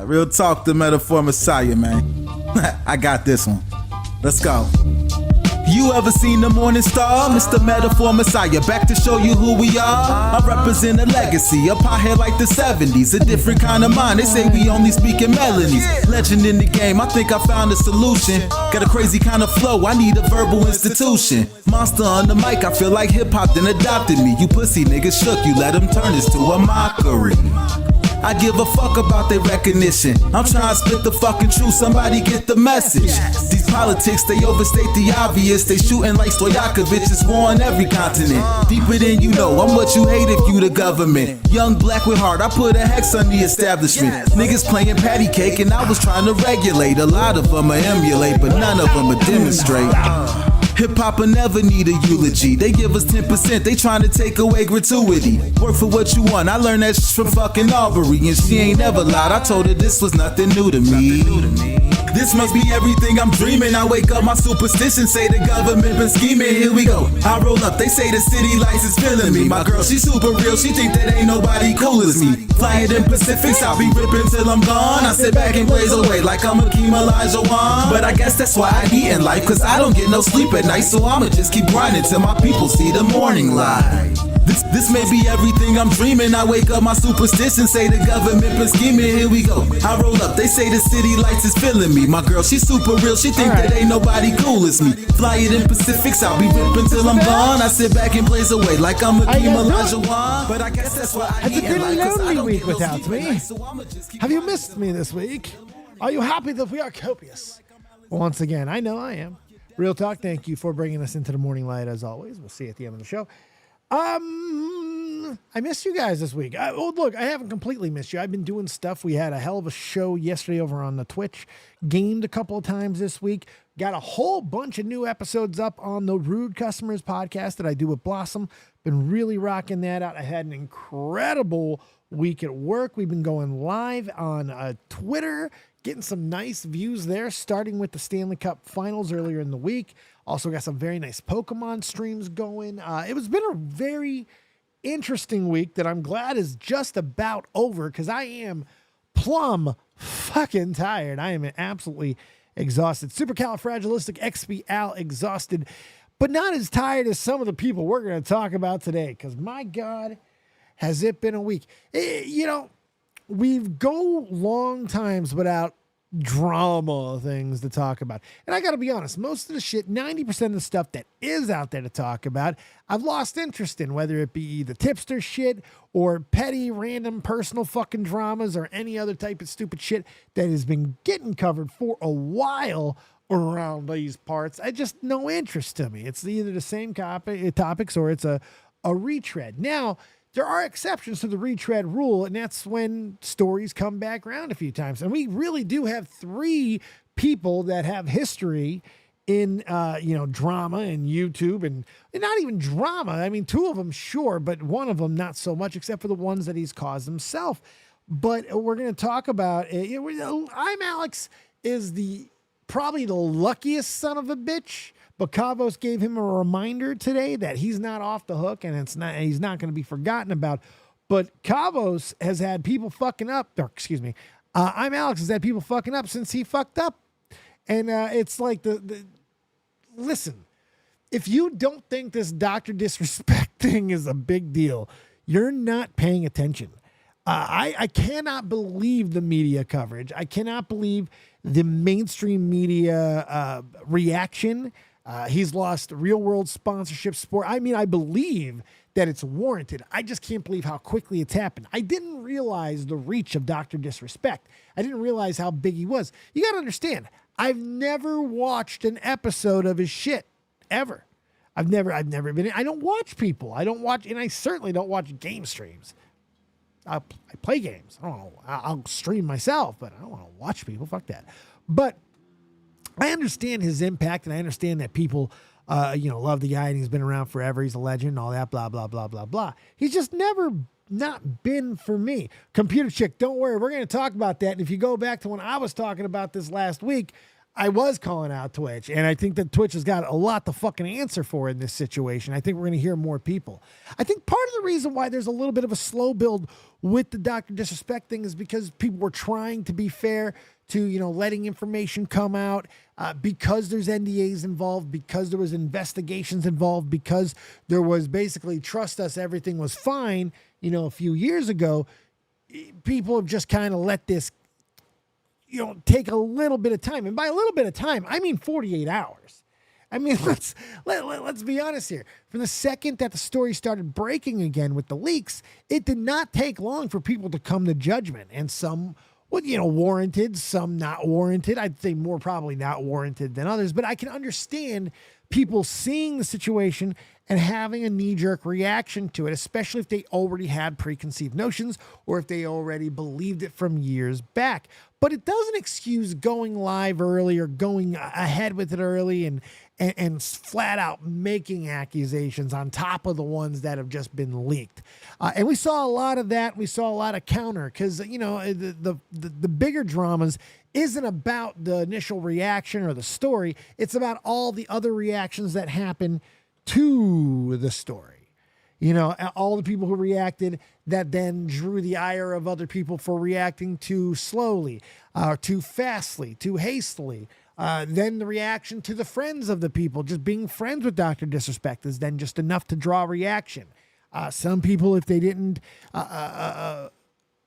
Real talk, the metaphor messiah, man. I got this one. Let's go. You ever seen the morning star? Mr. Metaphor Messiah, back to show you who we are. I represent a legacy, a pothead like the 70s, a different kind of mind. They say we only speak in melodies. Legend in the game, I think I found a solution. Got a crazy kind of flow, I need a verbal institution. Monster on the mic, I feel like hip-hop then adopted me. You pussy niggas shook, you let them turn this to a mockery. I give a fuck about their recognition. I'm trying to spit the fucking truth, somebody get the message. These politics, they overstate the obvious. They shooting like Stojakovic, it's war on every continent. Deeper than you know, I'm what you hate if you the government. Young black with heart, I put a hex on the establishment. Niggas playing patty cake and I was trying to regulate. A lot of them are emulate, but none of them are demonstrate. Hip-hop will never need a eulogy. They give us 10%, they trying to take away gratuity. Work for what you want, I learned that from fucking Aubrey. And she ain't never lied, I told her this was nothing new to me. This must be everything I'm dreaming. I wake up, my superstition say the government been scheming. Here we go, I roll up, they say the city lights is feeling me. My girl, she super real, she think that ain't nobody cool as me. Flying in Pacifics, I'll be ripping till I'm gone. I sit back and blaze away like I'm Akeem Olajuwon. But I guess that's why I eat in life, cause I don't get no sleep at night. So I'ma just keep grinding till my people see the morning light. This may be everything I'm dreaming. I wake up, my superstition say the government been scheming. Here we go, I roll up, they say the city lights is feeling me. My girl, she's super real, she think that ain't nobody cool as me. Fly it in Pacifics, I'll be ripping till I'm gone. I sit back and blaze away like I'm Akeem Olajuwon. But I guess that's why I eat in life, cause I don't week get no sleep me. So have you missed me this week? Are you happy that we are copious? Once again, I know I am. Real Talk, thank you for bringing us into the morning light as always. We'll see you at the end of the show. I missed you guys this week. Look, I haven't completely missed you. I've been doing stuff. We had a hell of a show yesterday over on the Twitch. Gamed a couple of times this week. Got a whole bunch of new episodes up on the Rude Customers podcast that I do with Blossom. Been really rocking that out. I had an incredible week at work. We've been going live on Twitter, getting some nice views there, starting with the Stanley Cup Finals earlier in the week. Also got some very nice Pokemon streams going. It was been a very interesting week that I'm glad is just about over because I am plumb fucking tired. I am absolutely exhausted. Supercalifragilisticexpial exhausted, but not as tired as some of the people we're going to talk about today because my God, has it been a week. We've go long times without drama things to talk about. And I got to be honest, most of the shit, 90% of the stuff that is out there to talk about, I've lost interest in, whether it be the tipster shit or petty, random, personal fucking dramas or any other type of stupid shit that has been getting covered for a while around these parts. I just no interest to me. It's either the same topics or it's a retread. Now, there are exceptions to the retread rule, and that's when stories come back around a few times. And we really do have 3 people that have history in, drama and YouTube and not even drama. I mean, 2 of them, sure, but one of them not so much, except for the ones that he's caused himself. But we're going to talk about it. I'm Alex is probably the luckiest son of a bitch. But Kavos gave him a reminder today that he's not off the hook and he's not going to be forgotten about. But Kavos has had people fucking up. I'm Alex has had people fucking up since he fucked up. And it's like listen, if you don't think this DrDisrespect thing is a big deal, you're not paying attention. I cannot believe the media coverage. I cannot believe the mainstream media reaction. He's lost real world sponsorship support. I mean, I believe that it's warranted. I just can't believe how quickly it's happened. I didn't realize the reach of DrDisrespect. I didn't realize how big he was. You got to understand, I've never watched an episode of his shit ever. I've never been, I don't watch people. And I certainly don't watch game streams. I play games. I don't know. I'll stream myself, but I don't want to watch people. Fuck that. But I understand his impact, and I understand that people, love the guy, and he's been around forever. He's a legend, all that, blah, blah, blah, blah, blah. He's just never not been for me. Computer Chick, don't worry. We're going to talk about that. And if you go back to when I was talking about this last week, I was calling out Twitch, and I think that Twitch has got a lot to fucking answer for in this situation. I think we're going to hear more people. I think part of the reason why there's a little bit of a slow build with the Dr. Disrespect thing is because people were trying to be fair to, letting information come out, because there's NDAs involved, because there was investigations involved, because there was basically trust us, everything was fine, a few years ago. People have just kind of let this take a little bit of time. And by a little bit of time, I mean 48 hours. I mean, let's be honest here. From the second that the story started breaking again with the leaks, it did not take long for people to come to judgment. And some, warranted, some not warranted. I'd say more probably not warranted than others. But I can understand people seeing the situation and having a knee-jerk reaction to it, especially if they already had preconceived notions or if they already believed it from years back. But it doesn't excuse going live early or going ahead with it early and flat out making accusations on top of the ones that have just been leaked. And we saw a lot of that. We saw a lot of counter because, the bigger dramas isn't about the initial reaction or the story. It's about all the other reactions that happen to the story. All the people who reacted that then drew the ire of other people for reacting too slowly, too fastly, too hastily. Then the reaction to the friends of the people, just being friends with Dr. Disrespect is then just enough to draw reaction. Some people, if they didn't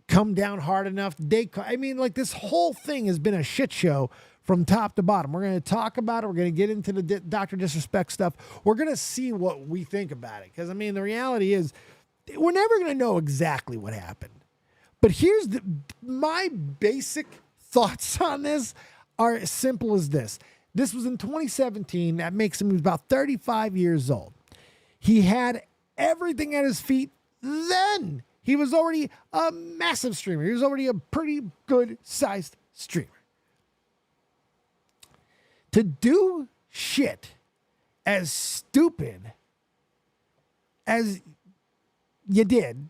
come down hard enough, this whole thing has been a shit show from top to bottom. We're going to talk about it. We're going to get into the Dr. Disrespect stuff. We're going to see what we think about it. Because, the reality is we're never going to know exactly what happened. But here's my basic thoughts on this are as simple as this. This was in 2017. That makes him about 35 years old. He had everything at his feet then. He was already a massive streamer. He was already a pretty good-sized streamer. To do shit as stupid as you did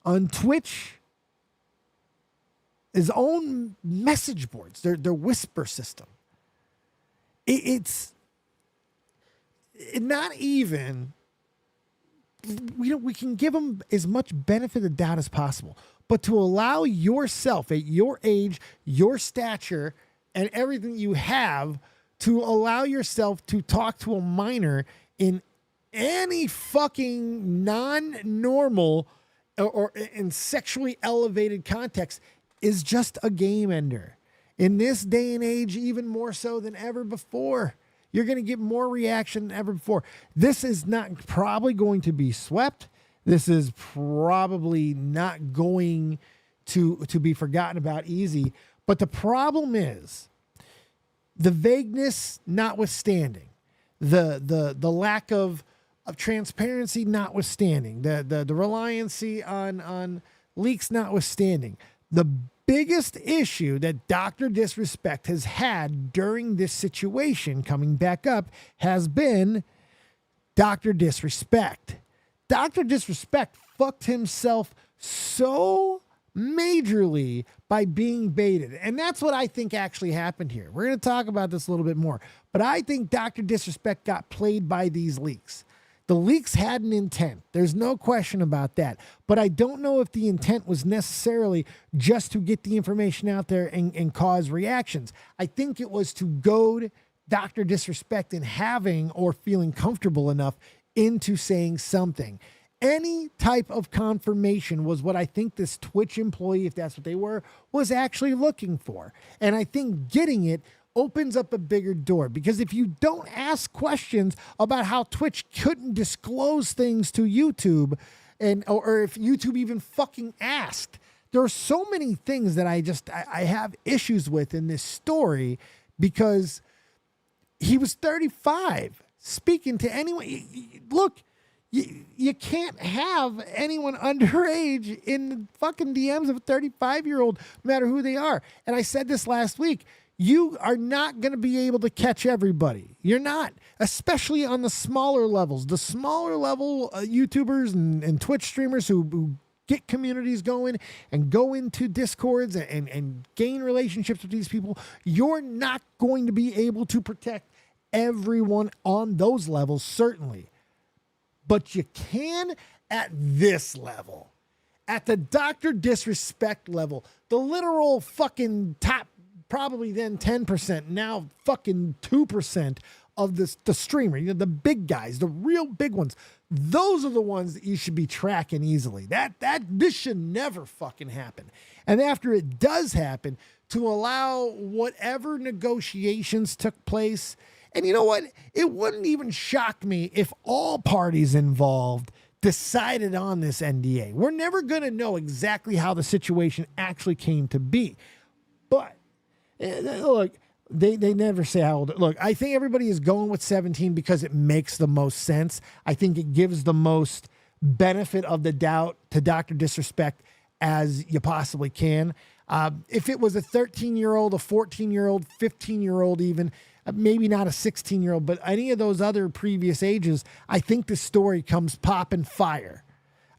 on Twitch, his own message boards, their whisper system. It's not even, we can give them as much benefit of the doubt as possible, but to allow yourself at your age, your stature, and everything you have to allow yourself to talk to a minor in any fucking non-normal or in sexually elevated context is just a game ender. In this day and age, even more so than ever before, you're going to get more reaction than ever before. This is not probably going to be swept. This is probably not going to be forgotten about easy. But the problem is, the vagueness notwithstanding, the lack of transparency notwithstanding, the reliancy on leaks notwithstanding, the biggest issue that Dr. Disrespect has had during this situation coming back up has been Dr. Disrespect. Dr. Disrespect fucked himself so majorly by being baited. And that's what I think actually happened here. We're going to talk about this a little bit more. But I think Dr. Disrespect got played by these leaks. The leaks had an intent. There's no question about that. But I don't know if the intent was necessarily just to get the information out there and cause reactions. I think it was to goad Dr. Disrespect in having or feeling comfortable enough into saying something. Any type of confirmation was what I think this Twitch employee, if that's what they were, was actually looking for. And I think getting it opens up a bigger door, because if you don't ask questions about how Twitch couldn't disclose things to YouTube, or if YouTube even fucking asked, there are so many things that I have issues with in this story, because he was 35 speaking to anyone. Look, you can't have anyone underage in the fucking DMs of a 35-year-old, no matter who they are. And I said this last week. You are not going to be able to catch everybody. You're not, especially on the smaller levels. The smaller level YouTubers and Twitch streamers who get communities going and go into discords and gain relationships with these people, you're not going to be able to protect everyone on those levels, certainly. But you can at this level. At the DrDisrespect level, the literal fucking top, probably then 10%, now fucking 2% of the streamer, the big guys, the real big ones. Those are the ones that you should be tracking easily. This should never fucking happen. And after it does happen, to allow whatever negotiations took place, and you know what? It wouldn't even shock me if all parties involved decided on this NDA. We're never going to know exactly how the situation actually came to be. But look, they never say how old. Look, I think everybody is going with 17 because it makes the most sense. I think it gives the most benefit of the doubt to DrDisrespect as you possibly can. If it was a 13-year-old, a 14-year-old, 15-year-old even, maybe not a 16-year-old, but any of those other previous ages, I think the story comes popping fire.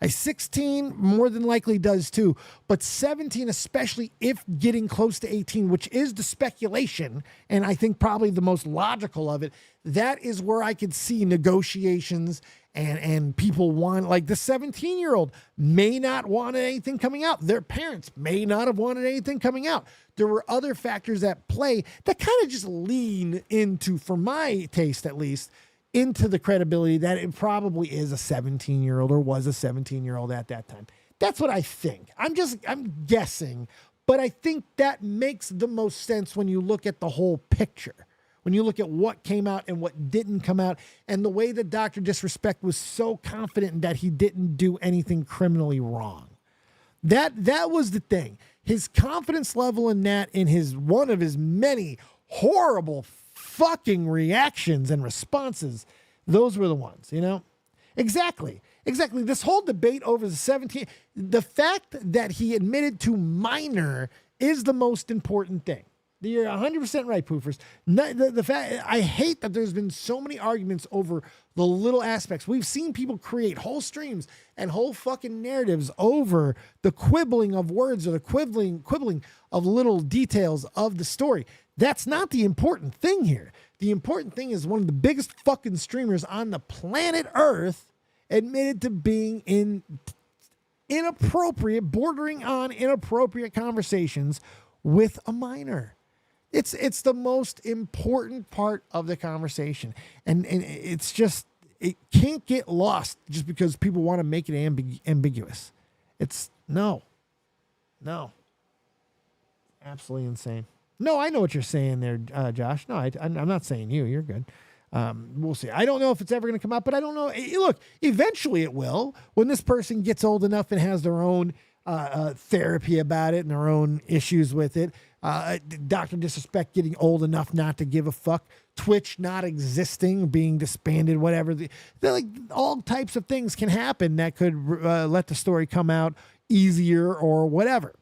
A 16 more than likely does too, but 17, especially if getting close to 18, which is the speculation, and I think probably the most logical of it, that is where I could see negotiations and people want, like the 17-year-old may not want anything coming out. Their parents may not have wanted anything coming out. There were other factors at play that kind of just lean into, for my taste at least, into the credibility that it probably is a 17-year-old or was a 17-year-old at that time. That's what I think. I'm guessing, but I think that makes the most sense when you look at the whole picture. When you look at what came out and what didn't come out, and the way that DrDisrespect was so confident that he didn't do anything criminally wrong. That was the thing. His confidence level in that, in one of his many horrible fucking reactions and responses, those were the ones, Exactly. This whole debate over the 17, the fact that he admitted to minor is the most important thing. You're 100% right, Poofers. The fact, I hate that there's been so many arguments over the little aspects. We've seen people create whole streams and whole fucking narratives over the quibbling of words or the quibbling of little details of the story. That's not the important thing here. The important thing is one of the biggest fucking streamers on the planet Earth admitted to being in inappropriate, bordering on inappropriate conversations with a minor. It's the most important part of the conversation. And it's just, it can't get lost just because people want to make it ambiguous. It's no. Absolutely insane. No, I know what you're saying there, Josh. No, I'm not saying you. You're good. We'll see. I don't know if it's ever going to come out, but I don't know. Look, eventually it will. When this person gets old enough and has their own therapy about it and their own issues with it. DrDisrespect getting old enough not to give a fuck. Twitch not existing, being disbanded, whatever. Like all types of things can happen that could let the story come out easier or whatever.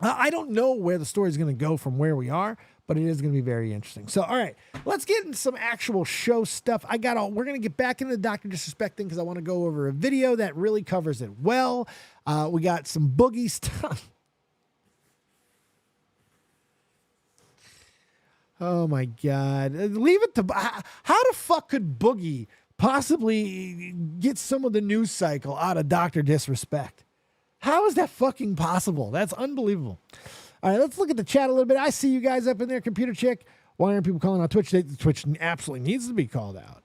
I don't know where the story is going to go from where we are, but it is going to be very interesting. So, all right, let's get into some actual show stuff. We're going to get back into the DrDisrespect thing because I want to go over a video that really covers it well. We got some Boogie stuff. Oh my God. Leave it to, how the fuck could Boogie possibly get some of the news cycle out of DrDisrespect? How is that fucking possible? That's unbelievable. All right, let's look at the chat a little bit. I see you guys up in there, Computer Chick. Why aren't people calling out Twitch? Twitch absolutely needs to be called out.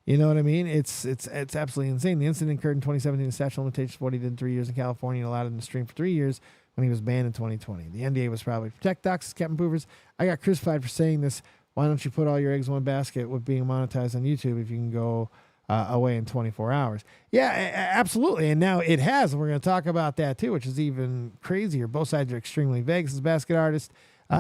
You know what I mean? It's absolutely insane. The incident occurred in 2017. The statute of limitations for what he did in 3 years in California and allowed him to stream for 3 years when he was banned in 2020. The NDA was probably protect docs, Captain Poofers. I got crucified for saying this. Why don't you put all your eggs in one basket with being monetized on YouTube if you can go away in 24 hours? Yeah, absolutely. And now it has. And we're going to talk about that too, which is even crazier. Both sides are extremely vague. As a basket artist,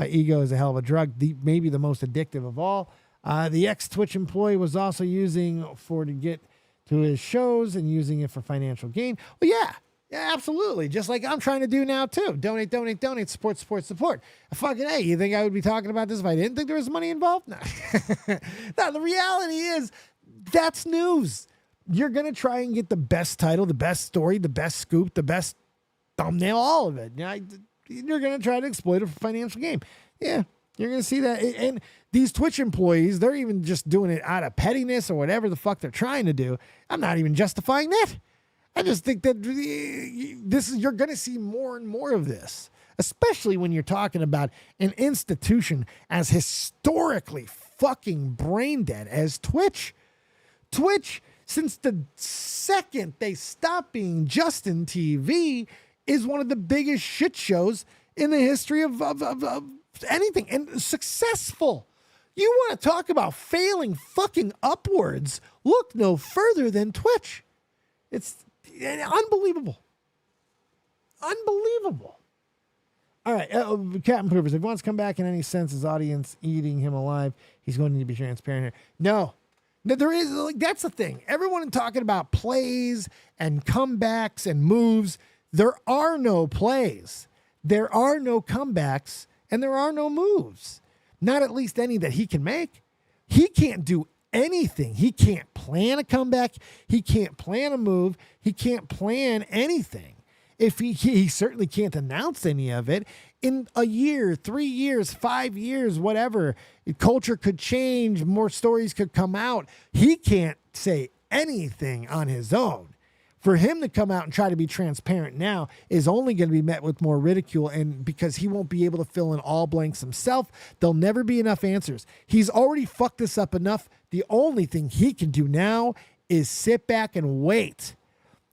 ego is a hell of a drug, maybe the most addictive of all. The ex-Twitch employee was also using to get to his shows and using it for financial gain. Well, yeah, absolutely. Just like I'm trying to do now too. Donate, support. Fucking hey, you think I would be talking about this if I didn't think there was money involved? No. No, the reality is that's news. you're going to try and get the best title, the best story, the best scoop, the best thumbnail, all of it. You're going to try to exploit it for financial gain. Yeah, you're going to see that. And these Twitch employees, they're even just doing it out of pettiness or whatever the fuck they're trying to do. I'm not even justifying that. I just think that you're going to see more and more of this, especially when you're talking about an institution as historically fucking brain dead as Twitch. Twitch, since the second they stopped being Justin TV, is one of the biggest shit shows in the history of anything, and successful. You want to talk about failing fucking upwards? Look no further than Twitch. It's unbelievable. Unbelievable. All right, Captain Poopers, if he wants to come back in any sense, his audience eating him alive, he's going to need to be transparent here. No, there is, like, that's the thing. Everyone talking about plays and comebacks and moves. There are no plays. There are no comebacks, and there are no moves. Not at least any that he can make. He can't do anything. He can't plan a comeback. He can't plan a move. He can't plan anything. If he certainly can't announce any of it. In a year, 3 years, 5 years, whatever, culture could change, more stories could come out. He can't say anything on his own. For him to come out and try to be transparent now is only going to be met with more ridicule, and because he won't be able to fill in all blanks himself, there'll never be enough answers. He's already fucked this up enough. The only thing he can do now is sit back and wait.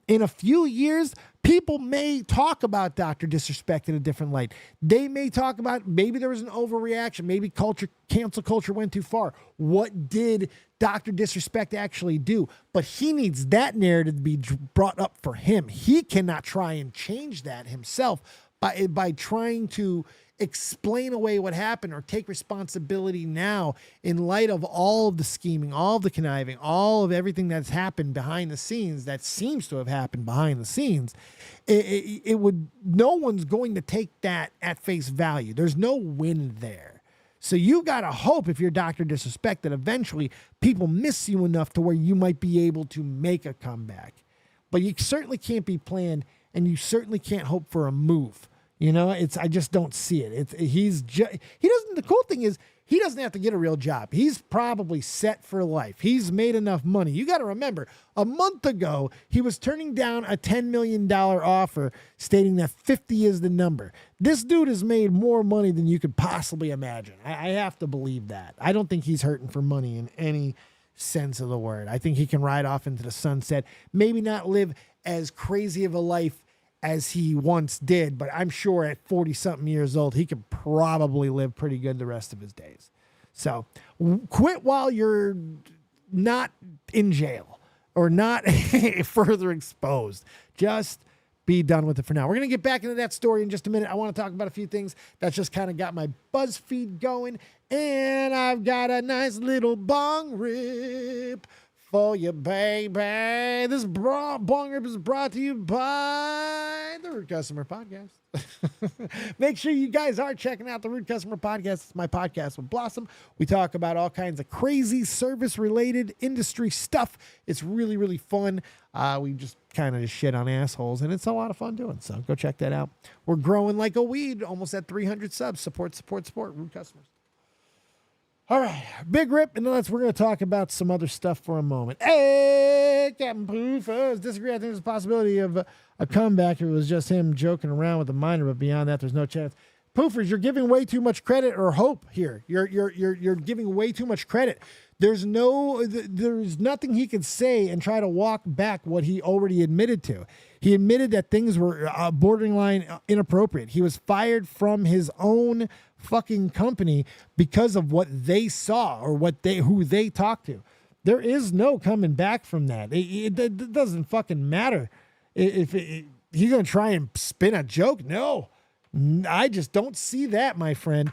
In a few years, people may talk about DrDisrespect in a different light. They may talk about maybe there was an overreaction. Maybe cancel culture went too far. What did DrDisrespect actually do? But he needs that narrative to be brought up for him. He cannot try and change that himself by trying to explain away what happened or take responsibility now in light of all of the scheming, all of the conniving, all of everything that's happened behind the scenes, that seems to have happened behind the scenes. No one's going to take that at face value. There's no win there. So you got to hope, if you're DrDisrespect, that eventually people miss you enough to where you might be able to make a comeback. But you certainly can't be planned, and you certainly can't hope for a move. You know, I just don't see it. The cool thing is he doesn't have to get a real job. He's probably set for life. He's made enough money. You got to remember, a month ago, he was turning down a $10 million offer stating that 50 is the number. This dude has made more money than you could possibly imagine. I have to believe that. I don't think he's hurting for money in any sense of the word. I think he can ride off into the sunset, maybe not live as crazy of a life as he once did, but I'm sure at 40-something years old, he could probably live pretty good the rest of his days. So quit while you're not in jail or not further exposed. Just be done with it for now. We're going to get back into that story in just a minute. I want to talk about a few things that just kind of got my BuzzFeed going, and I've got a nice little bong rip for you, baby. This bong rip is brought to you by the Rude Customer Podcast. Make sure you guys are checking out the Rude Customer Podcast. It's my podcast with Blossom. We talk about all kinds of crazy service-related industry stuff. It's really, really fun. We just kind of shit on assholes, and it's a lot of fun doing. So go check that out. We're growing like a weed, almost at 300 subs. Support. Rude Customers. All right, big rip, and we're going to talk about some other stuff for a moment. Hey, Captain Poofers, disagree. I think there's a possibility of a comeback if it was just him joking around with a minor, but beyond that, there's no chance. Poofers, you're giving way too much credit or hope here. You're giving way too much credit. There's nothing he could say and try to walk back what he already admitted to. He admitted that things were borderline inappropriate. He was fired from his own fucking company because of what they saw or who they talked to. There is no coming back from that. It doesn't fucking matter if he's going to try and spin a joke. No, I just don't see that, my friend.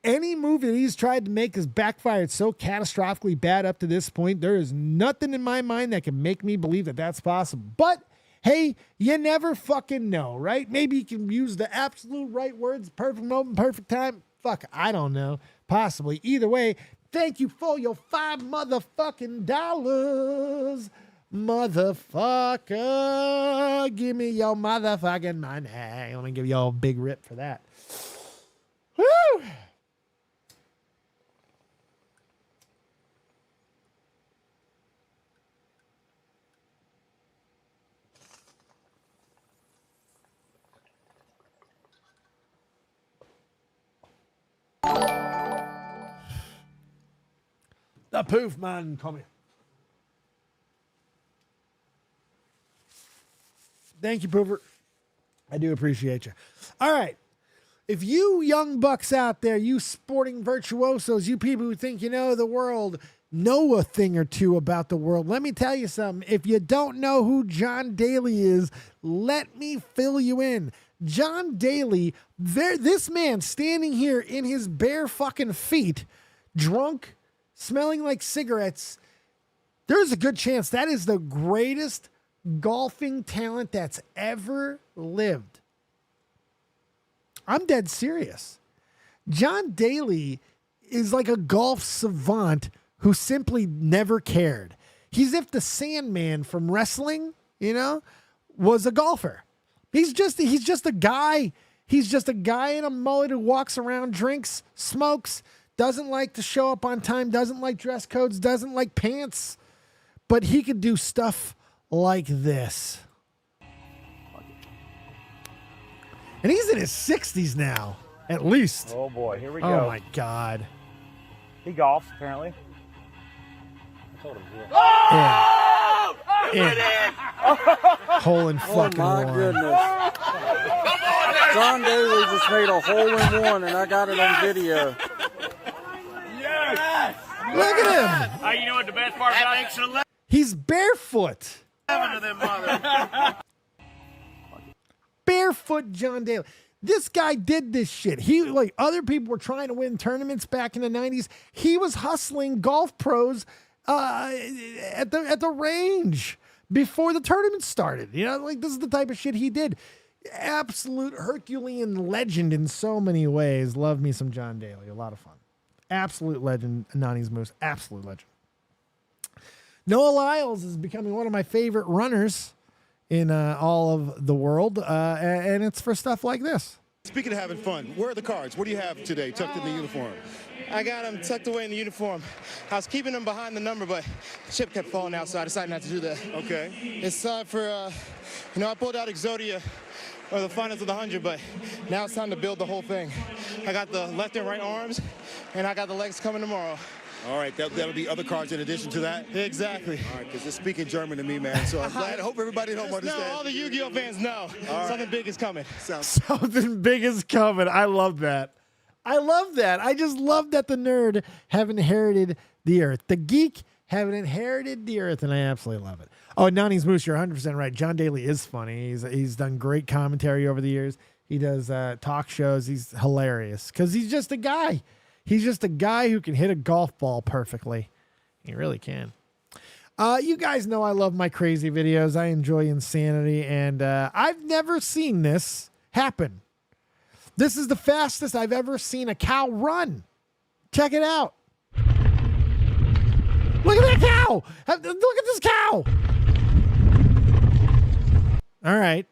Any move that he's tried to make has backfired so catastrophically bad up to this point. There is nothing in my mind that can make me believe that that's possible. But hey, you never fucking know, right? Maybe you can use the absolute right words, perfect moment, perfect time. Fuck, I don't know. Possibly. Either way, thank you for your $5 motherfucking dollars. Motherfucker, give me your motherfucking money. Let me give y'all a big rip for that. Woo! The poof man coming. Thank you, Pooper. I do appreciate you. All right. If you young bucks out there, you sporting virtuosos, you people who think you know the world, know a thing or two about the world, let me tell you something. If you don't know who John Daly is, let me fill you in. John Daly, this man standing here in his bare fucking feet, drunk, smelling like cigarettes, there's a good chance that is the greatest golfing talent that's ever lived. I'm dead serious. John Daly is like a golf savant who simply never cared. He's if the Sandman from wrestling, was a golfer. He's just a guy. He's just a guy in a mullet who walks around, drinks, smokes, doesn't like to show up on time, doesn't like dress codes, doesn't like pants, but he could do stuff like this. And he's in his 60s now, at least. Oh boy, here we go. Oh my God. He golfs, apparently. I told him to. Oh! Hole in fucking my one. goodness. John Daly just made a hole in one, and I got it on video. Yes! Look at him. You know what the best part about it? He's barefoot. Barefoot John Daly. This guy did this shit. He, like other people were trying to win tournaments back in the 90s. He was hustling golf pros at the range before the tournament started. This is the type of shit he did. Absolute Herculean legend in so many ways. Love me some John Daly. A lot of fun. Absolute legend. Nani's Moose. Absolute legend. Noah Lyles is becoming one of my favorite runners in all of the world, and it's for stuff like this. Speaking of having fun, where are the cards? What do you have today tucked in the uniform? I got them tucked away in the uniform. I was keeping them behind the number, but the chip kept falling out, so I decided not to do that. Okay. It's time for, I pulled out Exodia or the finals of the 100, but now it's time to build the whole thing. I got the left and right arms, and I got the legs coming tomorrow. All right, that'll be other cards in addition to that? Exactly. All right, because it's speaking German to me, man, so I'm glad. I hope everybody at home understands. No, all the Yu-Gi-Oh fans know. Right. Something big is coming. Something big is coming. I love that. I love that. I just love that the nerd have inherited the earth. The geek have inherited the earth, and I absolutely love it. Oh, Nani's Moose, you're 100% right. John Daly is funny. He's done great commentary over the years. He does talk shows. He's hilarious because he's just a guy. He's just a guy who can hit a golf ball perfectly. He really can. You guys know I love my crazy videos. I enjoy insanity, and I've never seen this happen. This is the fastest I've ever seen a cow run. Check it out. Look at that cow. Look at this cow. All right.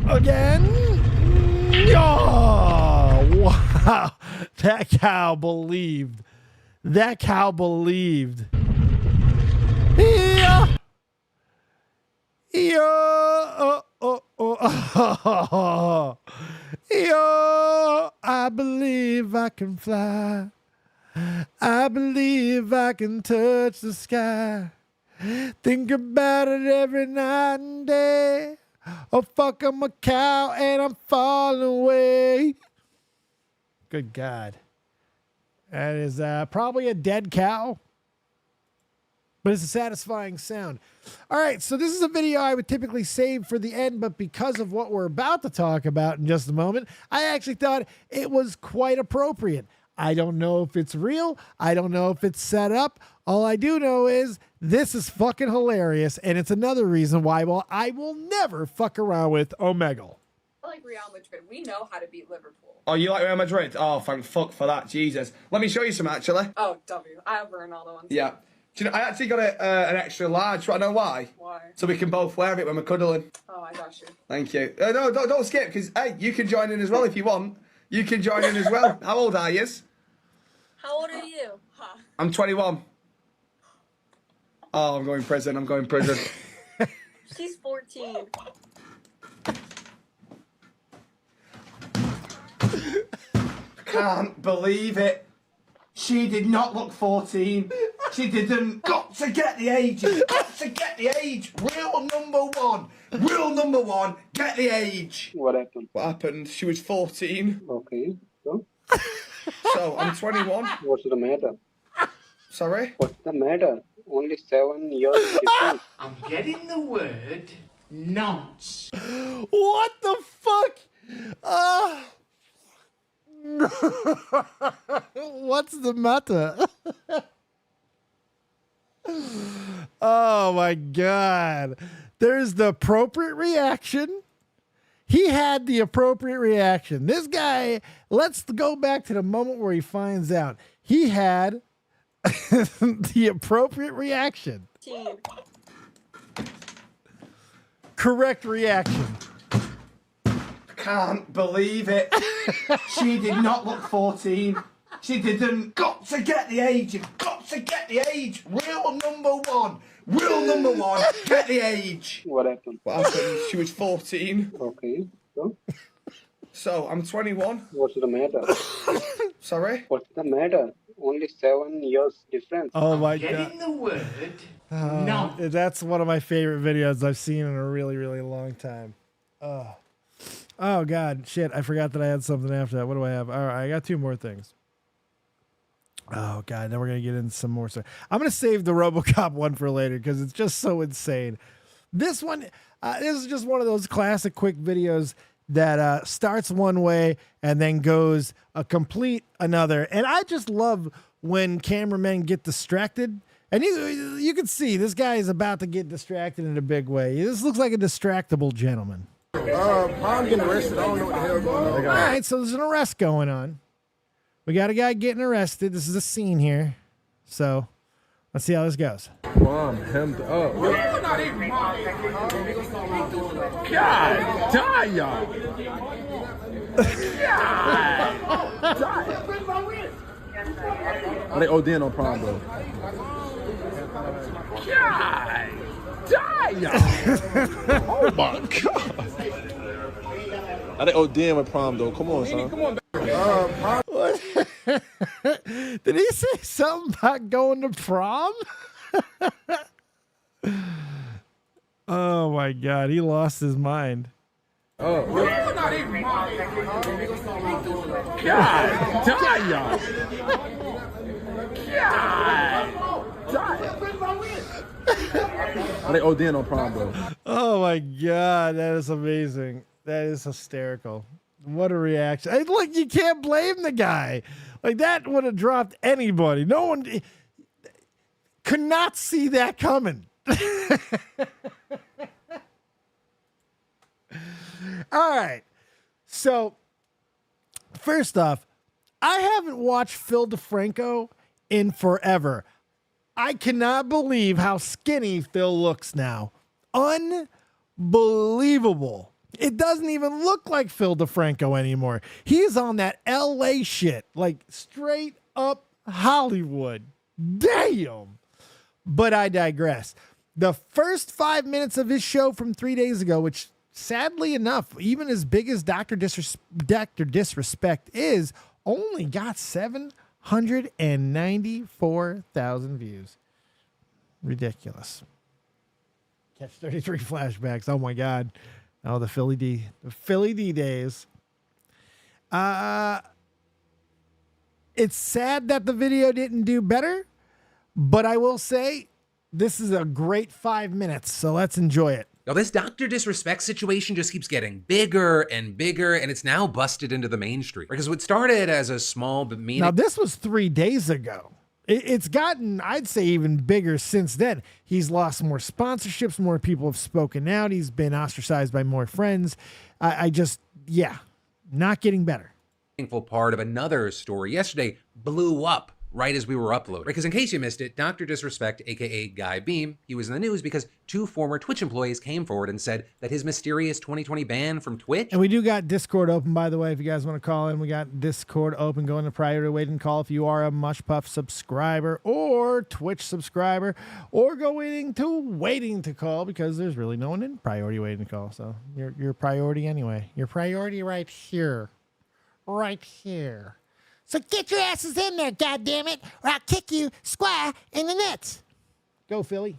Again. Oh, wow. That cow believed. Yeah. I believe I can fly. I believe I can touch the sky. Think about it every night and day. Oh, fuck, I'm a cow and I'm falling away. Good God. That is probably a dead cow, but it's a satisfying sound. All right, so this is a video I would typically save for the end, but because of what we're about to talk about in just a moment, I actually thought it was quite appropriate. I don't know if it's real. I don't know if it's set up. All I do know is this is fucking hilarious, and it's another reason why I will never fuck around with Omegle. I like Real Madrid. We know how to beat Liverpool. Oh, you like Real Madrid? Oh, thank fuck for that, Jesus. Let me show you some, actually. Oh, W. I have Ronaldo ones. Yeah. Do you know, I actually got an extra large. I know why. Why? So we can both wear it when we're cuddling. Oh, I got you. Thank you. No, don't skip, because, hey, you can join in as well if you want. You can join in as well. How old are you? How old are you? Huh. I'm 21. Oh, I'm going prison. She's 14. Can't believe it. She did not look 14. She didn't. Got to get the age. Got to get the age. Rule number one. Rule number one. Get the age. What happened? What happened? She was 14. Okay. So? So, I'm 21. What's the matter? Sorry? What's the matter? Only 7 years difference. I'm getting the word nonce. What the fuck? What's the matter? Oh my God. There's the appropriate reaction. He had the appropriate reaction. This guy, let's go back to the moment where he finds out. He had the appropriate reaction. Correct reaction. Can't believe it. She did not look 14. She didn't. Got to get the age. You've got to get the age. Rule number one. Rule number one. Get the age. What happened? What happened? She was 14. Okay. So? So, I'm 21. What's the matter? Sorry? What's the matter? Only 7 years difference. Oh my God. Getting the word nonce. That's one of my favorite videos I've seen in a really, really long time. Oh God, shit! I forgot that I had something after that. What do I have? All right, I got 2 more things. Oh God, then we're gonna get into some more stuff. I'm gonna save the RoboCop one for later because it's just so insane. This one, this is just one of those classic quick videos that starts one way and then goes a complete another. And I just love when cameramen get distracted. And you can see this guy is about to get distracted in a big way. This looks like a distractible gentleman. I'm getting arrested. I don't know what the hell going on. All right, so there's an arrest going on. We got a guy getting arrested. This is a scene here. So let's see how this goes. Mom hemmed up. God damn, y'all. Are they ODing on prom, though? God damn, y'all. Oh my God. Are they ODing with prom, though? Come on, son. Come on. What? Did he say something about going to prom? Oh my God, he lost his mind. Oh. God damn, y'all. Are they ODing on prom, though? Oh my God, that is amazing. That is hysterical. What a reaction. Hey, look, you can't blame the guy. Like, that would have dropped anybody. No one could not see that coming. All right. So, first off, I haven't watched Phil DeFranco in forever. I cannot believe how skinny Phil looks now. Unbelievable. It doesn't even look like Phil DeFranco anymore. He's on that LA shit, like straight up Hollywood. Damn. But I digress. The first 5 minutes of his show from 3 days ago, which sadly enough, even as big as Dr. Disrespect is, only got 794,000 views. Ridiculous. Catch 33 flashbacks. Oh my God. Oh, the Philly D days. It's sad that the video didn't do better, but I will say this is a great 5 minutes, so let's enjoy it. Now, this Dr. Disrespect situation just keeps getting bigger and bigger, and it's now busted into the mainstream. Because what started as a small but meaningful... Now, this was 3 days ago. It's gotten, I'd say, even bigger since then. He's lost more sponsorships. More people have spoken out. He's been ostracized by more friends. Not getting better. Part of another story yesterday blew up right as we were uploading. Because in case you missed it, Dr. Disrespect, aka Guy Beam, he was in the news because 2 former Twitch employees came forward and said that his mysterious 2020 ban from Twitch. And we do got Discord open, by the way, if you guys want to call in. We got Discord open. Go into priority waiting call if you are a Mushpuff subscriber or Twitch subscriber, or go into waiting to call because there's really no one in priority waiting to call. So you're priority anyway. Your priority right here. Right here. So get your asses in there, goddammit, or I'll kick you square in the nuts. Go, Philly.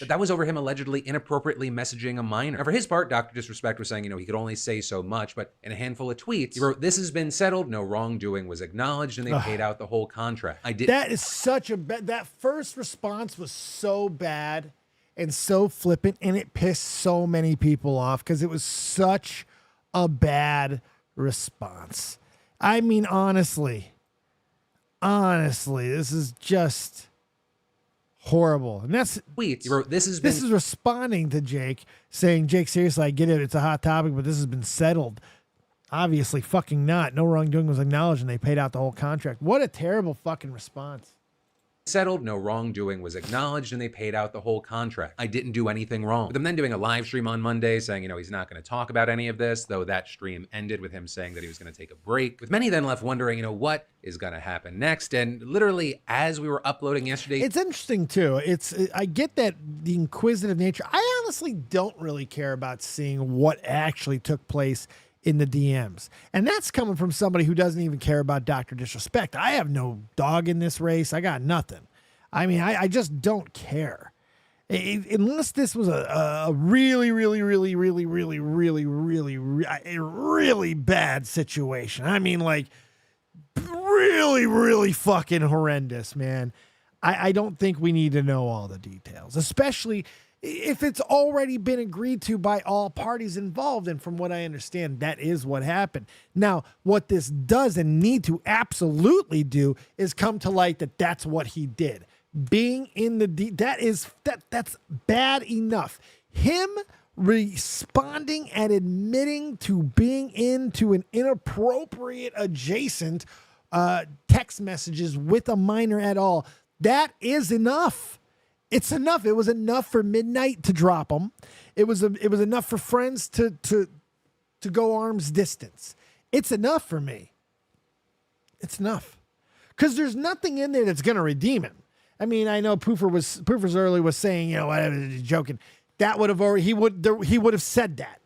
But that was over him allegedly inappropriately messaging a minor. And for his part, Dr. Disrespect was saying, he could only say so much, but in a handful of tweets, he wrote, "This has been settled, no wrongdoing was acknowledged, and they paid out the whole contract." That is such a bad, that first response was so bad and so flippant, and it pissed so many people off because it was such a bad response. I mean, honestly, this is just horrible. And that's tweets. You wrote, this is responding to Jake, saying, "Jake, seriously, I get it. It's a hot topic, but this has been settled." Obviously, fucking not. No wrongdoing was acknowledged, and they paid out the whole contract. What a terrible fucking response. Settled, no wrongdoing was acknowledged, and they paid out the whole contract. I didn't do anything wrong. With them then doing a live stream on Monday saying, he's not going to talk about any of this, though that stream ended with him saying that he was going to take a break. With many then left wondering, what is going to happen next? And literally, as we were uploading yesterday... It's interesting, too. I get that the inquisitive nature. I honestly don't really care about seeing what actually took place in the DMs. And that's coming from somebody who doesn't even care about Dr. Disrespect. I have no dog in this race. I got nothing. I mean, I just don't care. Unless this was a really, really, really, really, really, really, really, really bad situation. I mean, like, really, really fucking horrendous, man. I don't think we need to know all the details, especially if it's already been agreed to by all parties involved. And from what I understand, that is what happened. Now, what this does and need to absolutely do is come to light that that's what he did. Being in that's bad enough. Him responding and admitting to being into an inappropriate adjacent text messages with a minor at all, that is enough. It's enough. It was enough for Midnight to drop him. It was enough for friends to go arm's distance. It's enough for me. It's enough. Because there's nothing in there that's going to redeem him. I mean, I know Poofers earlier was saying, joking. That would have already, he would have said that.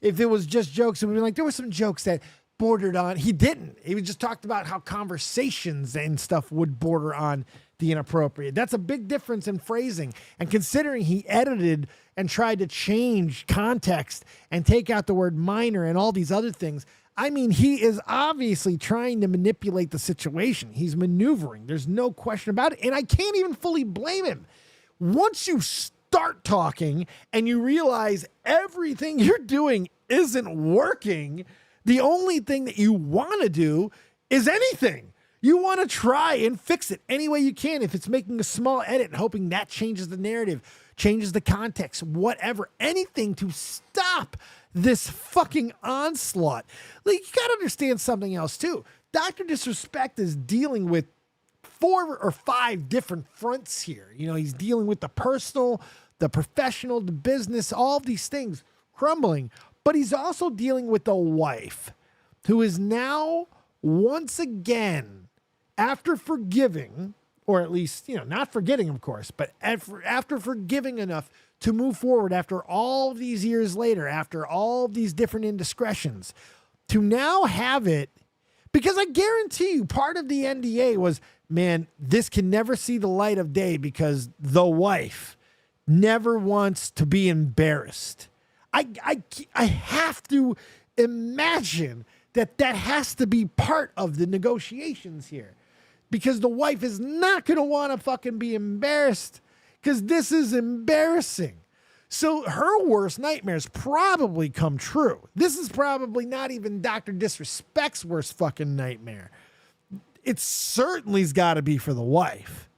If it was just jokes, it would be like, there were some jokes that bordered on. He didn't. He just talked about how conversations and stuff would border on the inappropriate. That's a big difference in phrasing. And considering he edited and tried to change context and take out the word minor and all these other things, I mean, he is obviously trying to manipulate the situation. He's maneuvering. There's no question about it. And I can't even fully blame him. Once you start talking and you realize everything you're doing isn't working, the only thing that you want to do is anything. You want to try and fix it any way you can. If it's making a small edit and hoping that changes the narrative, changes the context, whatever, anything to stop this fucking onslaught. Like, you got to understand something else too. Dr. Disrespect is dealing with 4 or 5 different fronts here. He's dealing with the personal, the professional, the business, all of these things crumbling. But he's also dealing with a wife who is now once again, after forgiving, or at least, not forgetting, of course, but after forgiving enough to move forward after all these years later, after all these different indiscretions, to now have it, because I guarantee you part of the NDA was, man, this can never see the light of day because the wife never wants to be embarrassed. I have to imagine that has to be part of the negotiations here. Because the wife is not going to want to fucking be embarrassed because this is embarrassing. So her worst nightmares probably come true. This is probably not even DrDisrespect's worst fucking nightmare. It certainly's got to be for the wife.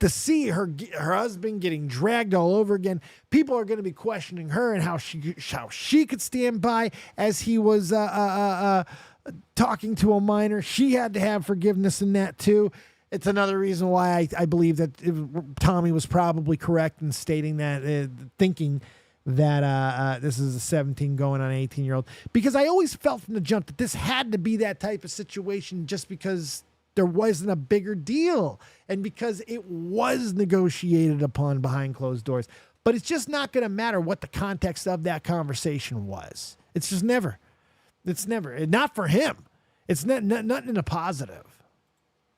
To see her husband getting dragged all over again, people are going to be questioning her and how she could stand by as he was talking to a minor. She had to have forgiveness in that too. It's another reason why I believe that Tommy was probably correct in stating that, thinking that this is a 17 going on an 18-year-old. Because I always felt from the jump that this had to be that type of situation just because there wasn't a bigger deal and because it was negotiated upon behind closed doors. But it's just not going to matter what the context of that conversation was. It's just never. It's never. Not for him. It's nothing in a positive.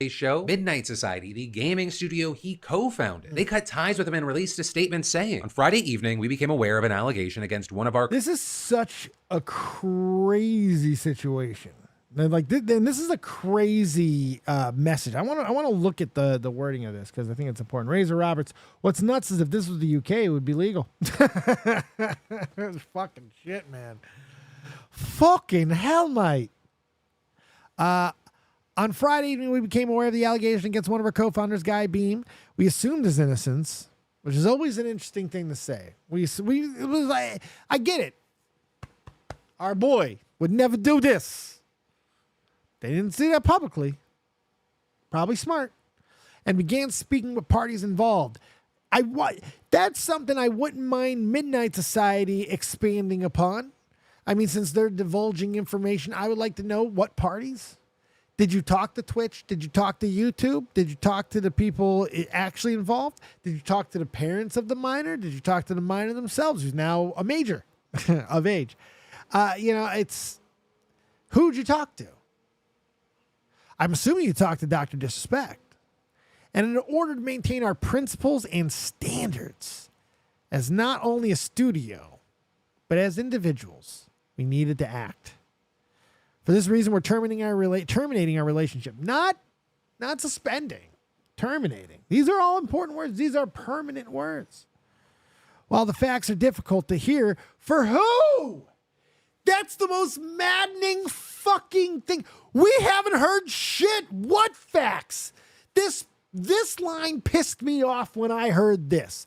Show, Midnight Society, the gaming studio he co-founded. They cut ties with him and released a statement saying, on Friday evening, we became aware of an allegation against one of our... This is such a crazy situation. Like, this is a crazy message. I want to look at the wording of this because I think it's important. Razor Roberts, what's nuts is if this was the UK, it would be legal. It's fucking shit, man. Fucking hell, mate. On Friday evening, we became aware of the allegation against one of our co-founders, Guy Beam. We assumed his innocence, which is always an interesting thing to say. It was like, I get it. Our boy would never do this. They didn't see that publicly. Probably smart. And began speaking with parties involved. That's something I wouldn't mind Midnight Society expanding upon. I mean, since they're divulging information, I would like to know what parties. Did you talk to Twitch? Did you talk to YouTube? Did you talk to the people actually involved? Did you talk to the parents of the minor? Did you talk to the minor themselves, who's now a major of age? It's who'd you talk to? I'm assuming you talked to DrDisrespect. And in order to maintain our principles and standards as not only a studio, but as individuals, we needed to act. For this reason, we're terminating our relationship. Not suspending, terminating. These are all important words. These are permanent words. While the facts are difficult to hear, for who? That's the most maddening fucking thing. We haven't heard shit. What facts? This line pissed me off when I heard this.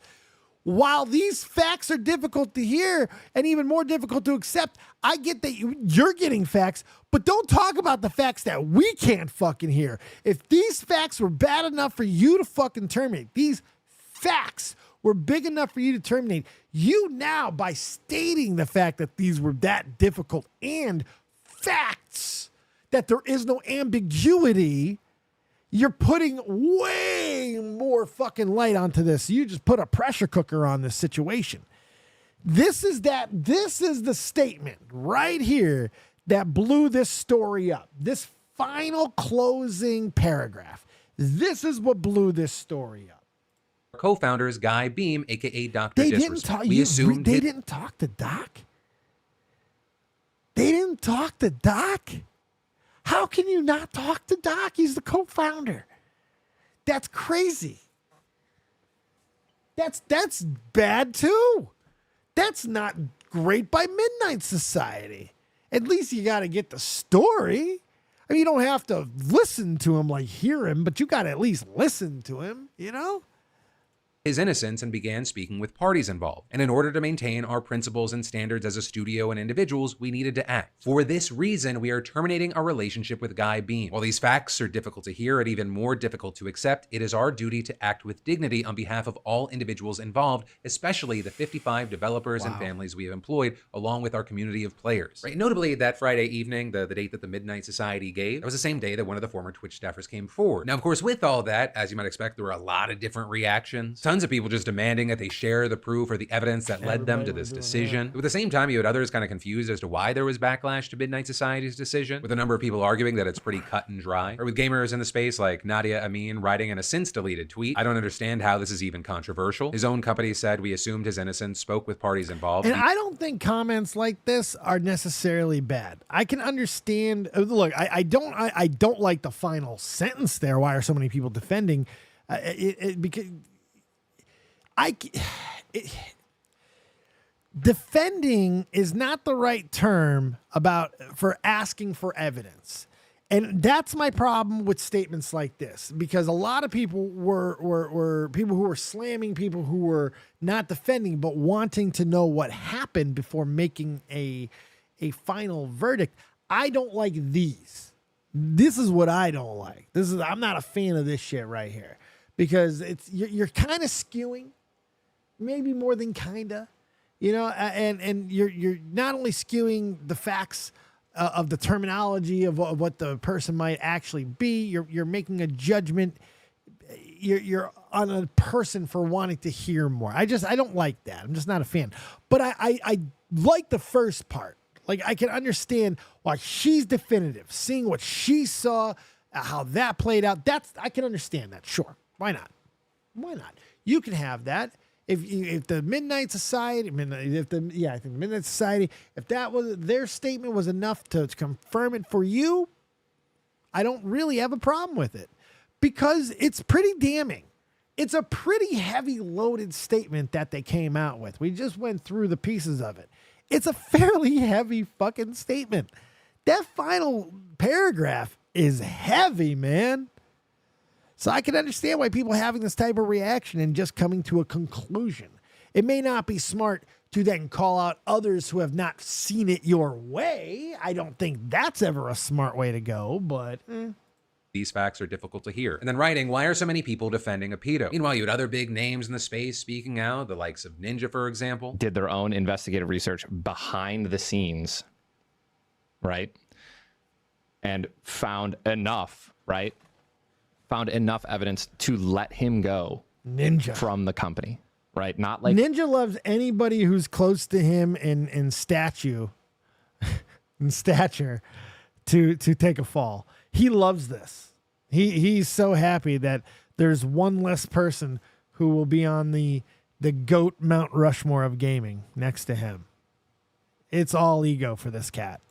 While these facts are difficult to hear and even more difficult to accept, I get that you're getting facts, but don't talk about the facts that we can't fucking hear. If these facts were bad enough for you to fucking terminate, these facts were big enough for you to terminate, you now, by stating the fact that these were that difficult and facts, that there is no ambiguity, you're putting way more fucking light onto this. You just put a pressure cooker on this situation. This is the statement right here that blew this story up. This final closing paragraph. This is what blew this story up. Co-founders Guy Beam, aka Dr. They Disrespect. didn't talk to Doc. They didn't talk to Doc. How can you not talk to Doc? He's the co-founder. That's crazy. That's bad too. That's not great by Midnight Society. At least you got to get the story. I mean, you don't have to listen to him, like hear him, but you got to at least listen to him, you know? His innocence and began speaking with parties involved. And in order to maintain our principles and standards as a studio and individuals, we needed to act. For this reason, we are terminating our relationship with Guy Beam. While these facts are difficult to hear and even more difficult to accept, it is our duty to act with dignity on behalf of all individuals involved, especially the 55 developers and families we have employed, along with our community of players. Right? Notably, that Friday evening, the date that the Midnight Society gave, that was the same day that one of the former Twitch staffers came forward. Now, of course, with all that, as you might expect, there were a lot of different reactions. Tons of people just demanding that they share the proof or the evidence that led them to this decision. At the same time, you had others kind of confused as to why there was backlash to Midnight Society's decision, with a number of people arguing that it's pretty cut and dry. Or with gamers in the space like Nadia Amin writing in a since deleted tweet, I don't understand how this is even controversial. His own company said, we assumed his innocence, spoke with parties involved. And I don't think comments like this are necessarily bad. I can understand. Look, I don't like the final sentence there. Why are so many people defending because defending is not the right term for asking for evidence. And that's my problem with statements like this, because a lot of people were people who were slamming people who were not defending, but wanting to know what happened before making a final verdict. I don't like these. This is what I don't like. I'm not a fan of this shit right here, because you're kind of skewing, maybe more than kinda, and you're not only skewing the facts of the terminology of what the person might actually be. You're making a judgment. You're on a person for wanting to hear more. I don't like that. I'm just not a fan. But I like the first part. Like, I can understand why she's definitive, seeing what she saw, how that played out. I can understand that. Sure. Why not? You can have that. If the Midnight Society, if that was their statement was enough to confirm it for you, I don't really have a problem with it, because it's pretty damning. It's a pretty heavy loaded statement that they came out with. We just went through the pieces of it. It's a fairly heavy fucking statement. That final paragraph is heavy, man. So I can understand why people are having this type of reaction and just coming to a conclusion. It may not be smart to then call out others who have not seen it your way. I don't think that's ever a smart way to go, but these facts are difficult to hear. And then writing, why are so many people defending a pedo? Meanwhile, you had other big names in the space speaking out, the likes of Ninja, for example. Did their own investigative research behind the scenes, right? And found enough, right? Found enough evidence to let him go. Ninja. From the company, right? Not like... Ninja loves anybody who's close to him in stature to take a fall. He loves this. He's so happy that there's one less person who will be on the GOAT Mount Rushmore of gaming next to him. It's all ego for this cat.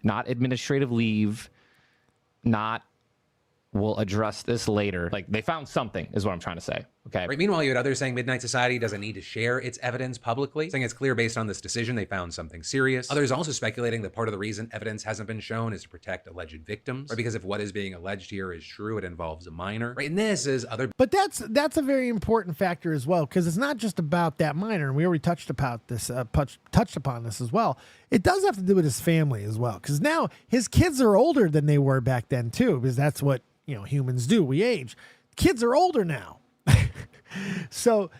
Not administrative leave, not we'll address this later. Like, they found something is what I'm trying to say. Okay. Right. Meanwhile, you had others saying Midnight Society doesn't need to share its evidence publicly, saying it's clear based on this decision they found something serious. Others also speculating that part of the reason evidence hasn't been shown is to protect alleged victims, right? Because if what is being alleged here is true, it involves a minor, right? And this is other. But that's a very important factor as well, because it's not just about that minor, and we already touched upon this as well. It does have to do with his family as well, because now his kids are older than they were back then too, because that's what humans do. We age. Kids are older now. So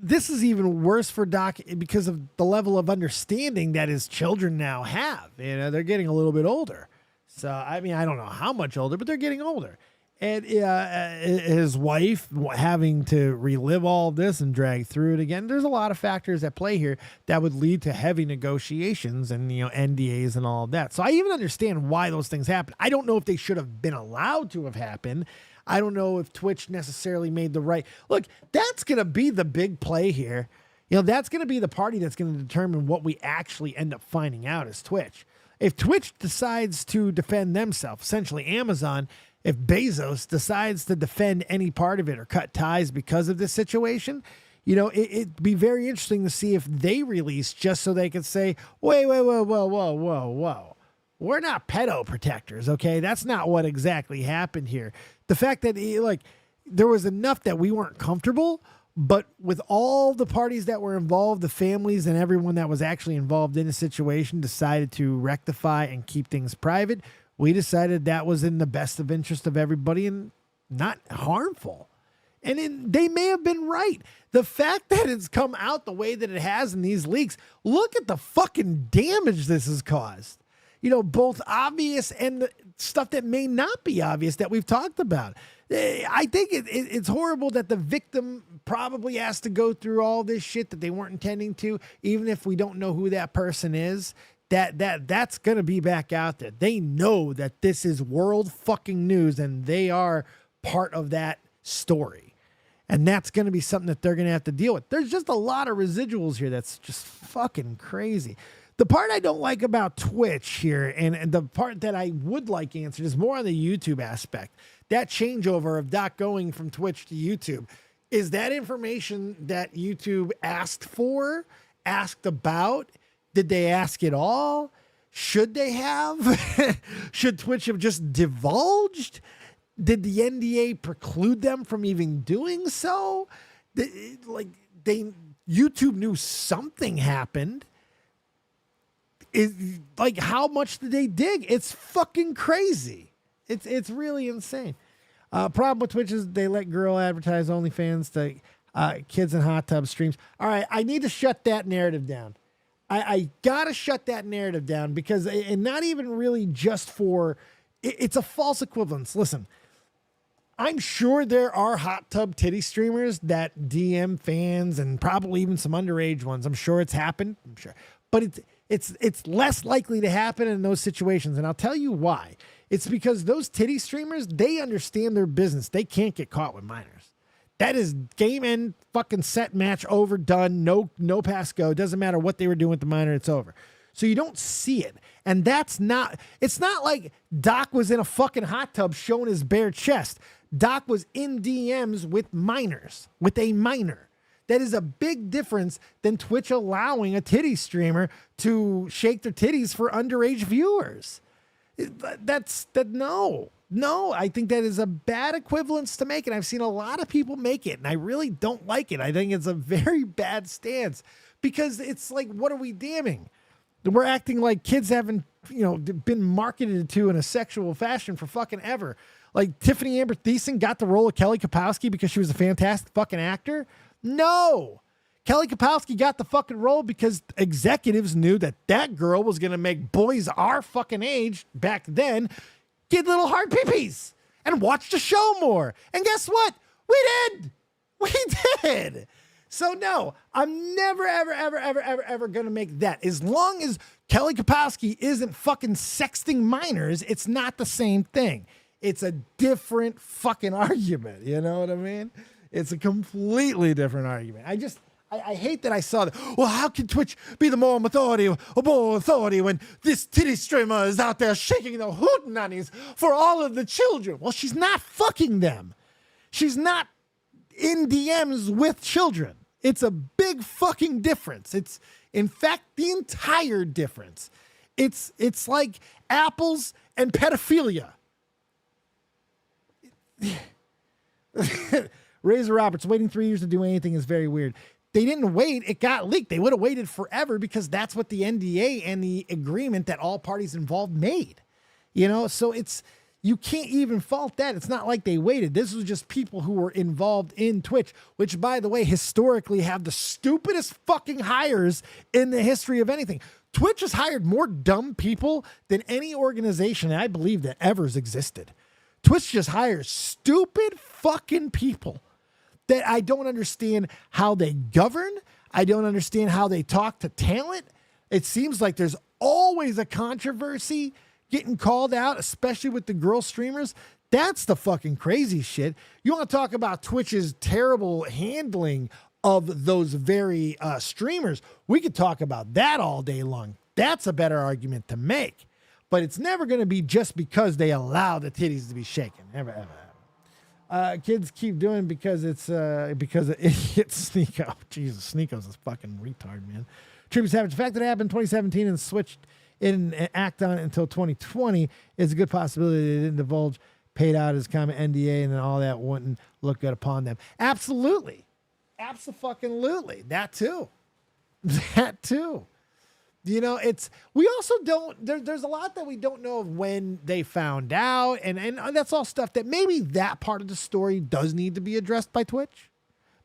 this is even worse for Doc because of the level of understanding that his children now have. They're getting a little bit older. So, I don't know how much older, but they're getting older. And his wife having to relive all this and drag through it again. There's a lot of factors at play here that would lead to heavy negotiations and, NDAs and all of that. So I even understand why those things happen. I don't know if they should have been allowed to have happened. I don't know if Twitch necessarily made the right. Look, that's going to be the big play here. That's going to be the party that's going to determine what we actually end up finding out is Twitch. If Twitch decides to defend themselves, essentially Amazon, if Bezos decides to defend any part of it or cut ties because of this situation, it'd be very interesting to see if they release just so they could say, whoa. We're not pedo protectors, okay? That's not what exactly happened here. The fact that there was enough that we weren't comfortable, but with all the parties that were involved, the families and everyone that was actually involved in the situation decided to rectify and keep things private. We decided that was in the best of interest of everybody and not harmful. And they may have been right. The fact that it's come out the way that it has in these leaks, look at the fucking damage this has caused. Both obvious and the stuff that may not be obvious that we've talked about. I think it's horrible that the victim probably has to go through all this shit that they weren't intending to, even if we don't know who that person is. That's going to be back out there. They know that this is world fucking news and they are part of that story. And that's going to be something that they're going to have to deal with. There's just a lot of residuals here that's just fucking crazy. The part I don't like about Twitch here, and the part that I would like answered, is more on the YouTube aspect. That changeover of Doc going from Twitch to YouTube. Is that information that YouTube asked for asked about? Did they ask at all? Should they have? Should Twitch have just divulged? Did the NDA preclude them from even doing so? YouTube knew something happened. Like, how much did they dig? It's fucking crazy. It's really insane. Problem with Twitch is they let girl advertise OnlyFans to kids in hot tub streams. All right, I need to shut that narrative down. I gotta shut that narrative down because, and not even really just for, it's a false equivalence. Listen, I'm sure there are hot tub titty streamers that DM fans and probably even some underage ones. I'm sure it's happened. I'm sure, but it's less likely to happen in those situations, and I'll tell you why. It's because those titty streamers, they understand their business. They can't get caught with minors. That is game end, fucking set, match, over, done, no pass go. Doesn't matter what they were doing with the minor, it's over. So you don't see it. And it's not like Doc was in a fucking hot tub showing his bare chest. Doc was in DMs with minors, with a minor. That is a big difference than Twitch allowing a titty streamer to shake their titties for underage viewers. No, I think that is a bad equivalence to make, and I've seen a lot of people make it, and I really don't like it. I think it's a very bad stance because it's like, what are we damning? We're acting like kids haven't, been marketed to in a sexual fashion for fucking ever. Like Tiffany Amber Thiessen got the role of Kelly Kapowski because she was a fantastic fucking actor. No, Kelly Kapowski got the fucking role because executives knew that girl was going to make boys our fucking age back then get little hard peepees and watch the show more. And guess what? We did. So no, I'm never, ever going to make that. As long as Kelly Kapowski isn't fucking sexting minors, it's not the same thing. It's a different fucking argument. You know what I mean? It's a completely different argument. I hate that I saw that. Well, how can Twitch be the moral authority when this titty streamer is out there shaking the hootenannies for all of the children? Well, she's not fucking them. She's not in DMs with children. It's a big fucking difference. It's, in fact, the entire difference. It's like apples and pedophilia. Razor Roberts, waiting 3 years to do anything is very weird. They didn't wait. It got leaked. They would have waited forever because that's what the NDA and the agreement that all parties involved made. So you can't even fault that. It's not like they waited. This was just people who were involved in Twitch, which, by the way, historically have the stupidest fucking hires in the history of anything. Twitch has hired more dumb people than any organization, I believe, that ever has existed. Twitch just hires stupid fucking people that I don't understand how they govern. I don't understand how they talk to talent. It seems like there's always a controversy getting called out, especially with the girl streamers. That's the fucking crazy shit. You want to talk about Twitch's terrible handling of those very streamers? We could talk about that all day long. That's a better argument to make. But it's never going to be just because they allow the titties to be shaken. Never, ever. Kids keep doing because of idiot Sneeko. Jesus, Sneeko's a fucking retard, man. Tribute Savage. The fact that it happened in 2017 and switched in and act on it until 2020 is a good possibility they didn't divulge, paid out his common NDA, and then all that wouldn't look good upon them. Absolutely. Abso-fucking-lutely. That too. We also don't, there's a lot that we don't know of when they found out, and that's all stuff that maybe that part of the story does need to be addressed by Twitch.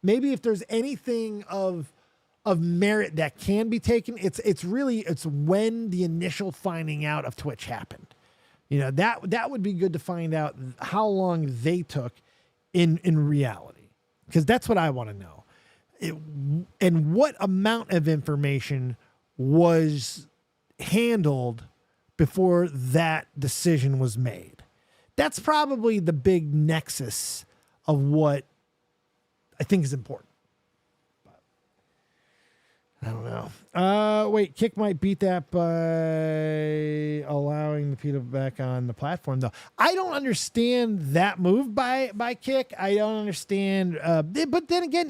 Maybe if there's anything of merit that can be taken, it's when the initial finding out of Twitch happened. That would be good to find out how long they took in reality, because that's what I want to know. And what amount of information was handled before that decision was made. That's probably the big nexus of what I think is important. But I don't know. Wait, Kick might beat that by allowing the people back on the platform, though. I don't understand that move by Kick. I don't understand. But then again,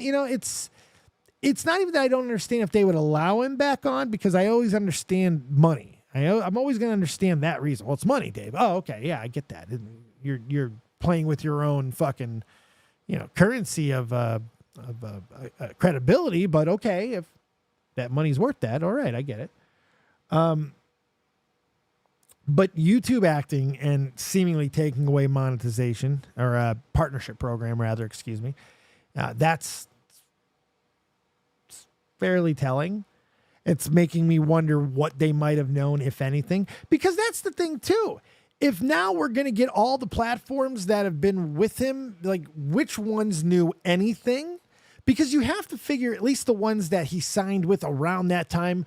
it's not even that I don't understand if they would allow him back on, because I always understand money. I'm always going to understand that reason. Well, it's money, Dave. Oh, okay. Yeah, I get that. You're playing with your own fucking, currency of credibility, but okay, if that money's worth that, all right, I get it. But YouTube acting and seemingly taking away monetization, or a partnership program rather, excuse me, that's fairly telling. It's making me wonder what they might have known, if anything, because that's the thing too. If now we're going to get all the platforms that have been with him, like which ones knew anything? Because you have to figure at least the ones that he signed with around that time,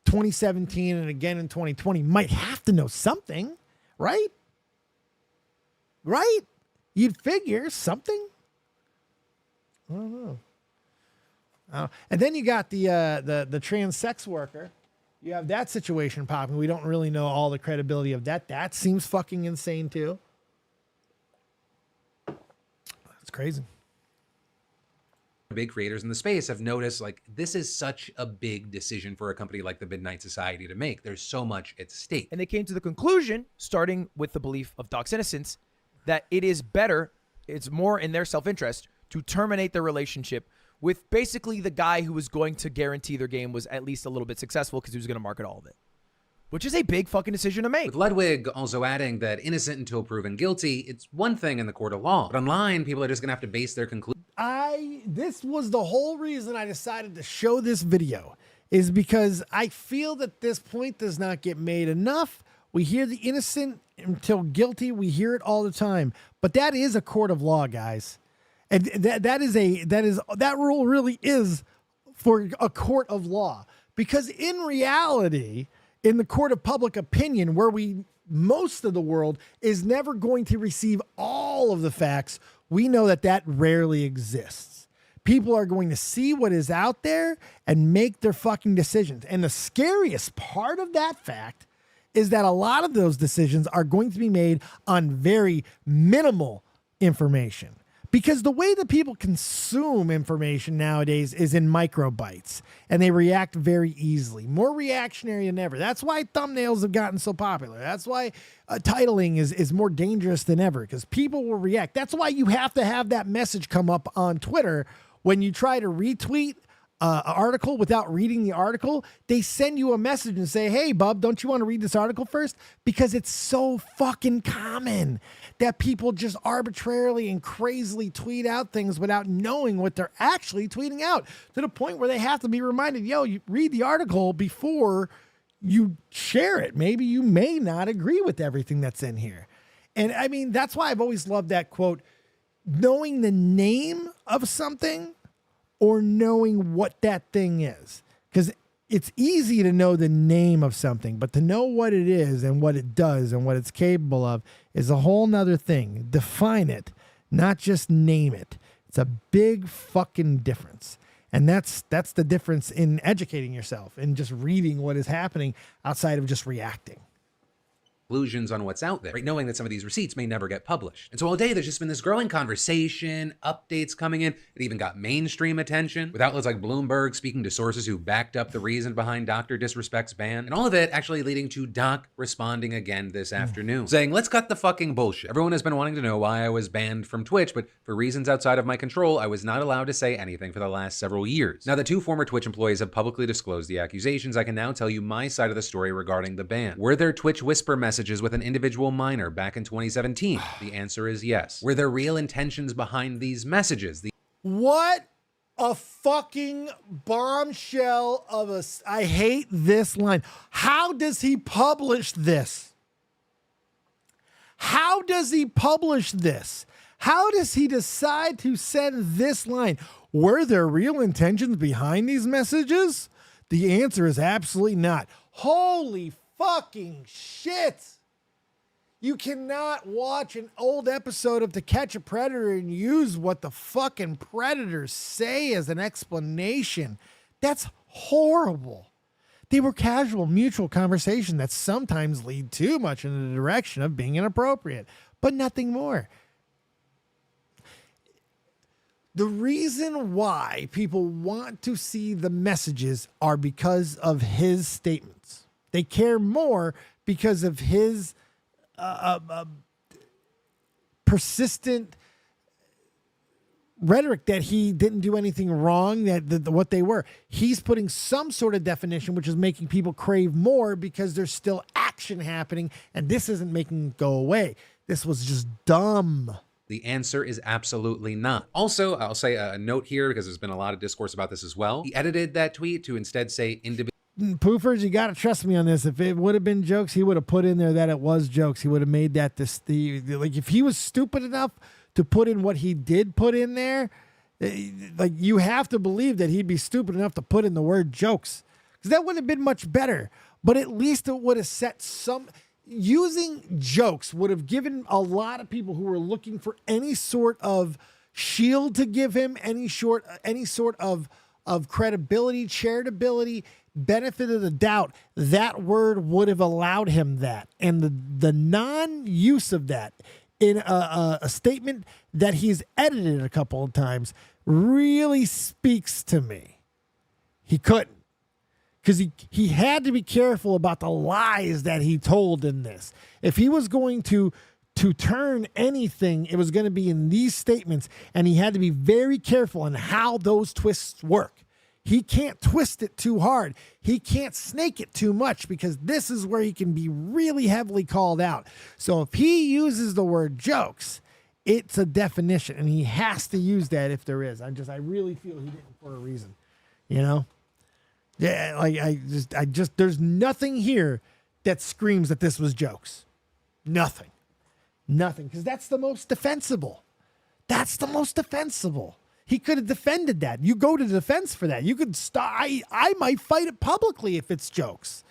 2017 and again in 2020, might have to know something, right? Right? You'd figure something. I don't know. And then you got the trans sex worker. You have that situation popping. We don't really know all the credibility of that. That seems fucking insane too. That's crazy. Big creators in the space have noticed, like, this is such a big decision for a company like the Midnight Society to make. There's so much at stake. And they came to the conclusion, starting with the belief of Doc's innocence, that it is better, it's more in their self-interest to terminate their relationship with basically the guy who was going to guarantee their game was at least a little bit successful because he was going to market all of it. Which is a big fucking decision to make. With Ludwig also adding that innocent until proven guilty, it's one thing in the court of law. But online, people are just going to have to base their conclusion. This was the whole reason I decided to show this video, is because I feel that this point does not get made enough. We hear the innocent until guilty. We hear it all the time, but that is a court of law, guys. And that rule really is for a court of law, because in reality, in the court of public opinion, where most of the world is never going to receive all of the facts, we know that rarely exists. People are going to see what is out there and make their fucking decisions. And the scariest part of that fact is that a lot of those decisions are going to be made on very minimal information. Because the way that people consume information nowadays is in microbytes, and they react very easily, more reactionary than ever. That's why thumbnails have gotten so popular. That's why titling is more dangerous than ever, because people will react. That's why you have to have that message come up on Twitter when you try to retweet an article without reading the article. They send you a message and say, hey, bub, don't you want to read this article first? Because it's so fucking common that people just arbitrarily and crazily tweet out things without knowing what they're actually tweeting out, to the point where they have to be reminded, you read the article before you share it. Maybe you may not agree with everything that's in here. And I mean, that's why I've always loved that quote, knowing the name of something or knowing what that thing is. Because it's easy to know the name of something, but to know what it is and what it does and what it's capable of is a whole nother thing. Define it, not just name it. It's a big fucking difference. And that's the difference in educating yourself and just reading what is happening outside of just reacting. Conclusions on what's out there, right? Knowing that some of these receipts may never get published. And so all day, there's just been this growing conversation, updates coming in. It even got mainstream attention, with outlets like Bloomberg speaking to sources who backed up the reason behind DrDisrespect's ban. And all of it actually leading to Doc responding again this afternoon, saying, let's cut the fucking bullshit. Everyone has been wanting to know why I was banned from Twitch, but for reasons outside of my control, I was not allowed to say anything for the last several years. Now that 2 former Twitch employees have publicly disclosed the accusations, I can now tell you my side of the story regarding the ban. Were there Twitch whisper messages with an individual minor back in 2017? The answer is yes. Were there real intentions behind these messages? What a fucking bombshell of a... I hate this line. How does he publish this? How does he publish this? How does he decide to send this line? Were there real intentions behind these messages? The answer is absolutely not. Holy fucking shit. You cannot watch an old episode of To Catch a Predator and use what the fucking predators say as an explanation. That's horrible. They were casual, mutual conversation that sometimes lead too much in the direction of being inappropriate, but nothing more. The reason why people want to see the messages are because of his statements. They care more because of his persistent rhetoric that he didn't do anything wrong, that what they were. He's putting some sort of definition, which is making people crave more because there's still action happening, and this isn't making it go away. This was just dumb. The answer is absolutely not. Also, I'll say a note here because there's been a lot of discourse about this as well. He edited that tweet to instead say individual. Poofers, you got to trust me on this. If it would have been jokes, he would have put in there that it was jokes. He would have made that like if he was stupid enough to put in what he did put in there, like you have to believe that he'd be stupid enough to put in the word jokes, because that would have been much better. But at least it would have set some. Using jokes would have given a lot of people who were looking for any sort of shield to give him, any sort of credibility, charitability, benefit of the doubt. That word would have allowed him that. And the non-use of that in a statement that he's edited a couple of times really speaks to me. He couldn't. Because he had to be careful about the lies that he told in this. If he was going to turn anything, it was going to be in these statements, and he had to be very careful on how those twists work. He can't twist it too hard. He can't snake it too much, because this is where he can be really heavily called out. So if he uses the word jokes, it's a definition, and he has to use that if there is. I really feel he didn't for a reason, you know? Yeah, like I just there's nothing here that screams that this was jokes. Nothing. Because that's the most defensible. He could have defended that. You go to defense for that. You could I might fight it publicly if it's jokes.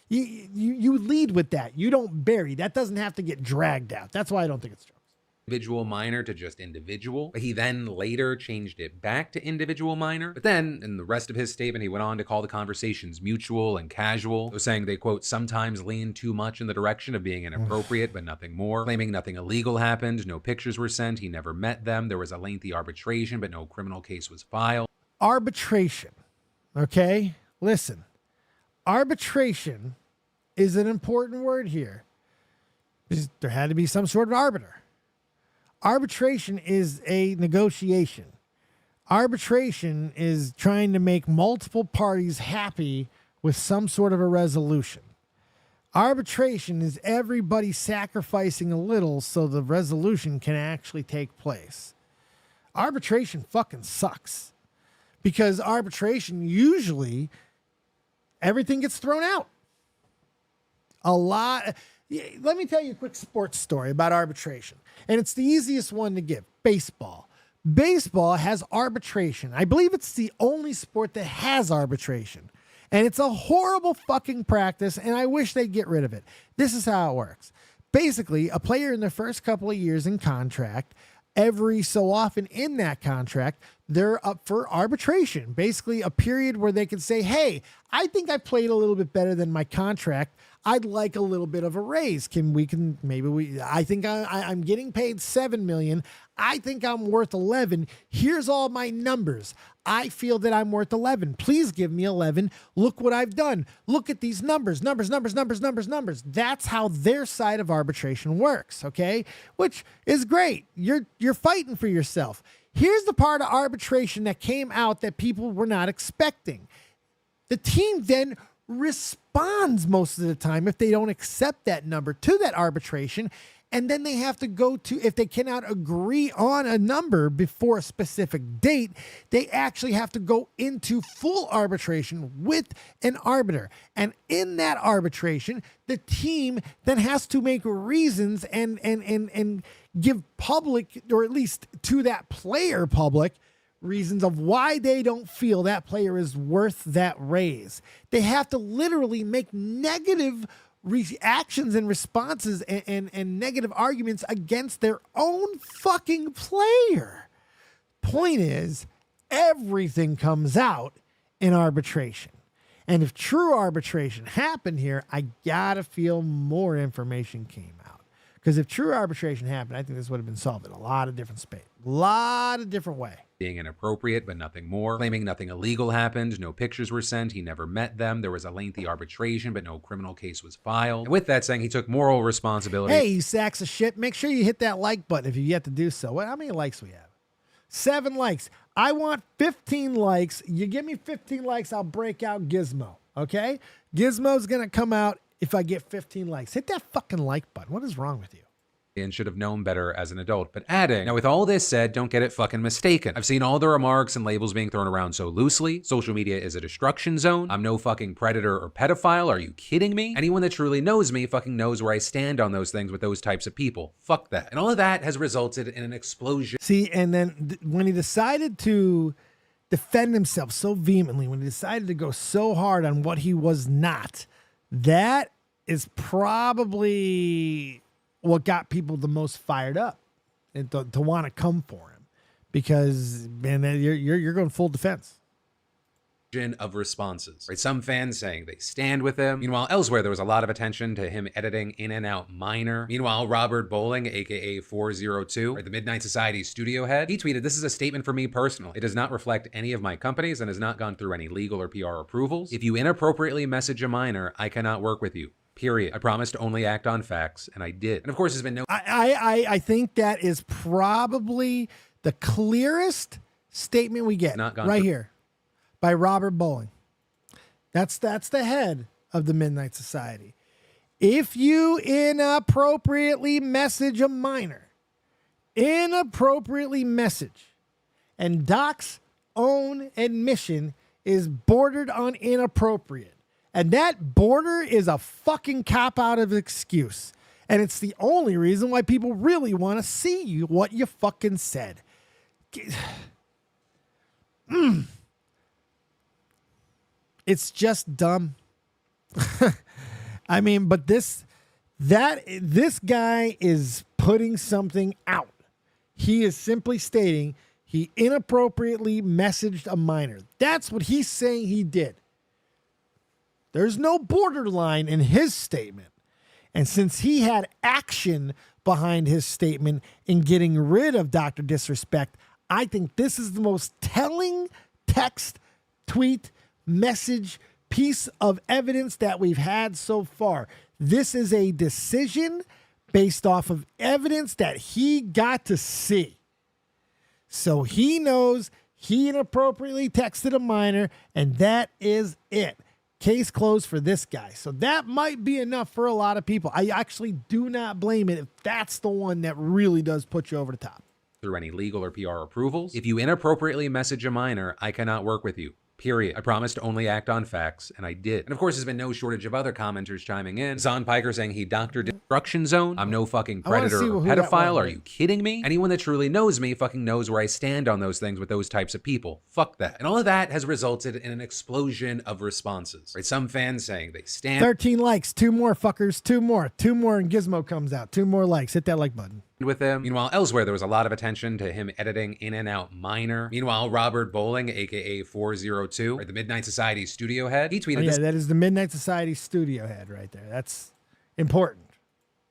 You lead with that. You don't bury. That doesn't have to get dragged out. That's why I don't think it's jokes. Individual minor to just individual. He then later changed it back to individual minor. But then in the rest of his statement, he went on to call the conversations mutual and casual, saying they, quote, sometimes lean too much in the direction of being inappropriate, but nothing more. Claiming nothing illegal happened, no pictures were sent, he never met them. There was a lengthy arbitration, but no criminal case was filed. Arbitration. Okay? Listen. Arbitration is an important word here. There had to be some sort of arbiter. Arbitration is a negotiation. Arbitration is trying to make multiple parties happy with some sort of a resolution. Arbitration is everybody sacrificing a little so the resolution can actually take place. Arbitration fucking sucks, because arbitration usually everything gets thrown out. Let me tell you a quick sports story about arbitration. And it's the easiest one to give. Baseball. Baseball has arbitration. I believe it's the only sport that has arbitration. And it's a horrible fucking practice, and I wish they'd get rid of it. This is how it works. Basically, a player in their first couple of years in contract, every so often in that contract, they're up for arbitration. Basically, a period where they can say, hey, I think I played a little bit better than my contract. I'd like a little bit of a raise. I think I'm getting paid $7 million. I think I'm worth 11. Here's all my numbers. I feel that I'm worth 11. Please give me 11. Look what I've done. Look at these numbers. Numbers. That's how their side of arbitration works, okay? Which is great. You're fighting for yourself. Here's the part of arbitration that came out that people were not expecting. The team then responds most of the time if they don't accept that number to that arbitration, and then they have to go to, if they cannot agree on a number before a specific date, they actually have to go into full arbitration with an arbiter. And in that arbitration, the team then has to make reasons and give public, or at least to that player public, reasons of why they don't feel that player is worth that raise. They have to literally make negative reactions and responses and negative arguments against their own fucking player. Point is, everything comes out in arbitration. And if true arbitration happened here, I gotta feel more information came out. Because if true arbitration happened, I think this would have been solved in a lot of different space, a lot of different way. Being inappropriate, but nothing more. Claiming nothing illegal happened, no pictures were sent, he never met them, there was a lengthy arbitration, but no criminal case was filed. And with that, saying he took moral responsibility. Hey, you sacks of shit, make sure you hit that like button if you've yet to do so. How many likes we have? 7 likes. I want 15 likes. You give me 15 likes, I'll break out Gizmo, okay? Gizmo's going to come out if I get 15 likes. Hit that fucking like button. What is wrong with you? And should have known better as an adult. But adding, now with all this said, don't get it fucking mistaken. I've seen all the remarks and labels being thrown around so loosely. Social media is a destruction zone. I'm no fucking predator or pedophile. Are you kidding me? Anyone that truly knows me fucking knows where I stand on those things with those types of people. Fuck that. And all of that has resulted in an explosion. See, and then when he decided to defend himself so vehemently, when he decided to go so hard on what he was not, that is probably what got people the most fired up and to want to come for him, because man, you're going full defense. Of responses, right? Some fans saying they stand with him. Meanwhile, elsewhere, there was a lot of attention to him editing In and Out Minor. Meanwhile, Robert Bowling, aka 402, right, the Midnight Society studio head, he tweeted, "This is a statement for me personally. It does not reflect any of my companies and has not gone through any legal or PR approvals. If you inappropriately message a minor, I cannot work with you. Period. I promised to only act on facts, and I did." And of course, there's been no. I think that is probably the clearest statement we get right here by Robert Bowling. That's the head of the Midnight Society. If you inappropriately message a minor, and Doc's own admission is bordered on inappropriate. And that border is a fucking cop-out of excuse. And it's the only reason why people really want to see what you fucking said. It's just dumb. I mean, but this guy is putting something out. He is simply stating he inappropriately messaged a minor. That's what he's saying he did. There's no borderline in his statement. And since he had action behind his statement in getting rid of Dr. Disrespect, I think this is the most telling text, tweet, message, piece of evidence that we've had so far. This is a decision based off of evidence that he got to see. So he knows he inappropriately texted a minor, and that is it. Case closed for this guy. So that might be enough for a lot of people. I actually do not blame it if that's the one that really does put you over the top. Through any legal or PR approvals. If you inappropriately message a minor, I cannot work with you. Period. I promised to only act on facts, and I did. And of course, there's been no shortage of other commenters chiming in. Zon Piker saying he Dr. Destruction Zone. I'm no fucking predator or pedophile. Are you kidding me? Anyone that truly knows me fucking knows where I stand on those things with those types of people. Fuck that. And all of that has resulted in an explosion of responses. Right? Some fans saying they stand. 13 likes. 2 more fuckers. 2 more. 2 more and Gizmo comes out. 2 more likes. Hit that like button. With him. Meanwhile, elsewhere, there was a lot of attention to him editing In and Out Minor. Meanwhile, Robert Bowling, aka 402, right, the Midnight Society studio head, he tweeted, that is the Midnight Society studio head right there. That's important.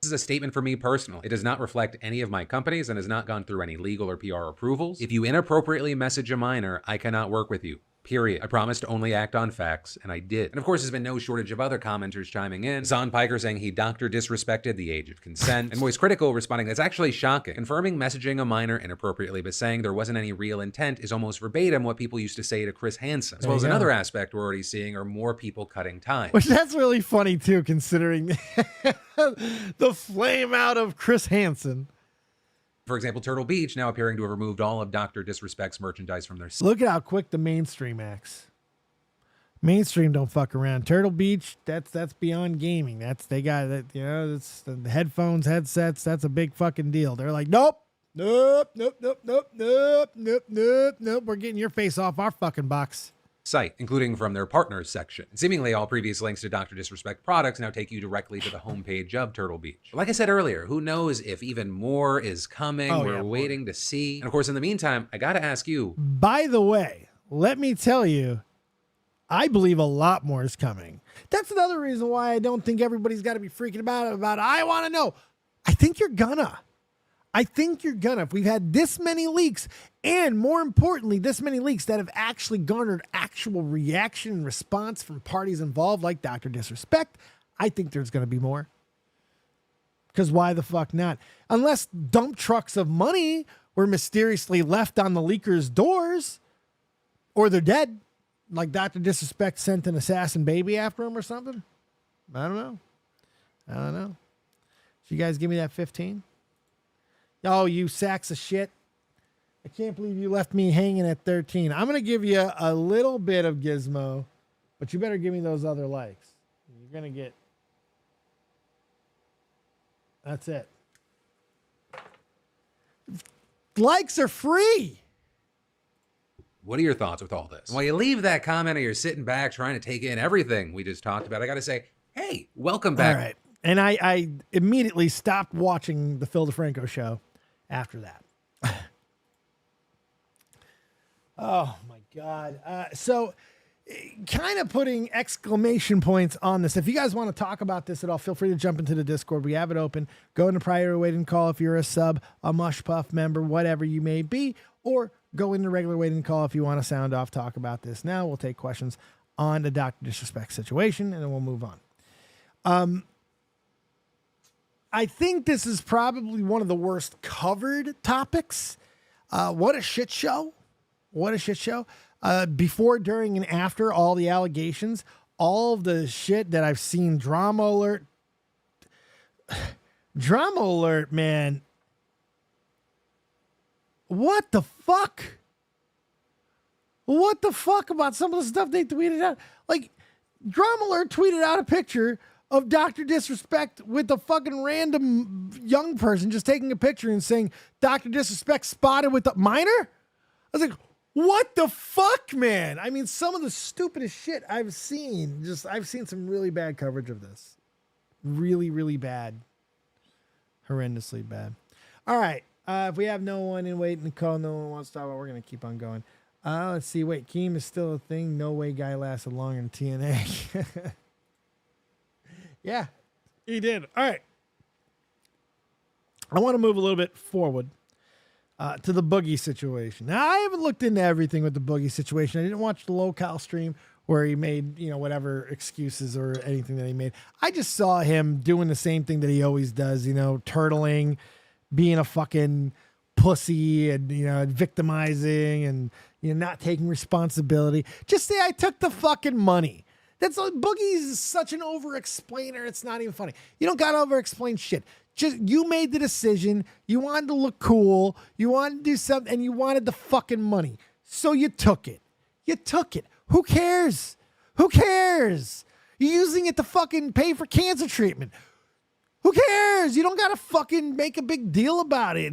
"This is a statement for me personally. It does not reflect any of my companies and has not gone through any legal or PR approvals. If you inappropriately message a minor, I cannot work with you. Period. I promised to only act on facts, and I did." And of course, there's been no shortage of other commenters chiming in. Zon Piker saying he Dr. Disrespected the age of consent. And Moist Critical responding, "That's actually shocking. Confirming messaging a minor inappropriately but saying there wasn't any real intent is almost verbatim what people used to say to Chris Hansen." As well as another aspect we're already seeing are more people cutting time. Which that's really funny too, considering the flame out of Chris Hansen. For example, Turtle Beach now appearing to have removed all of Dr. Disrespect's merchandise from their site. Look at how quick the mainstream acts. Mainstream don't fuck around. Turtle Beach, that's beyond gaming. They got that, it's the headphones, headsets, that's a big fucking deal. They're like, nope. We're getting your face off our fucking box. Site, including from their partners section. And seemingly all previous links to Dr. Disrespect products now take you directly to the homepage of Turtle Beach. Like I said earlier, who knows if even more is coming? We're waiting to see. And of course, in the meantime, I gotta ask you. By the way, let me tell you, I believe a lot more is coming. That's another reason why I don't think everybody's got to be freaking about it. I want to know. I think you're gonna. If we've had this many leaks, and more importantly, this many leaks that have actually garnered actual reaction and response from parties involved, like DrDisrespect, I think there's going to be more. Because why the fuck not? Unless dump trucks of money were mysteriously left on the leakers' doors, or they're dead, like DrDisrespect sent an assassin baby after him or something. I don't know. So you guys give me that 15? Oh, you sacks of shit. I can't believe you left me hanging at 13. I'm going to give you a little bit of gizmo, but you better give me those other likes. You're going to get... That's it. Likes are free. What are your thoughts with all this? While you leave that comment or you're sitting back trying to take in everything we just talked about, I got to say, hey, welcome back. All right. And I immediately stopped watching the Phil DeFranco show after that. Oh, my God. So kind of putting exclamation points on this. If you guys want to talk about this at all, feel free to jump into the Discord. We have it open. Go into priority waiting call if you're a sub, a Mush Puff member, whatever you may be, or go into regular waiting call if you want to sound off, talk about this now. We'll take questions on the DrDisrespect situation, and then we'll move on. I think this is probably one of the worst covered topics. What a shit show. What a shit show. Before, during, and after all the allegations, all of the shit that I've seen, drama alert. Drama alert, man. What the fuck? What the fuck about some of the stuff they tweeted out? Like, Drama alert tweeted out a picture of DrDisrespect with a fucking random young person just taking a picture and saying, DrDisrespect spotted with the minor? I was like, what the fuck, man? I mean, some of the stupidest shit I've seen. I've seen some really bad coverage of this. Really, really bad. Horrendously bad. All right. If we have no one in waiting to call, no one wants to talk about, we're going to keep on going. Let's see. Wait, Keem is still a thing. No way guy lasted longer than TNA. Yeah, he did. All right. I want to move a little bit forward to the Boogie situation. Now, I haven't looked into everything with the Boogie situation. I didn't watch the low-cal stream where he made, whatever excuses or anything that he made. I just saw him doing the same thing that he always does, turtling, being a fucking pussy and, victimizing and, not taking responsibility. Just say I took the fucking money. Boogie's such an over-explainer. It's not even funny. You don't got to over-explain shit. Just, you made the decision. You wanted to look cool. You wanted to do something, and you wanted the fucking money. So you took it. Who cares? You're using it to fucking pay for cancer treatment. Who cares? You don't got to fucking make a big deal about it.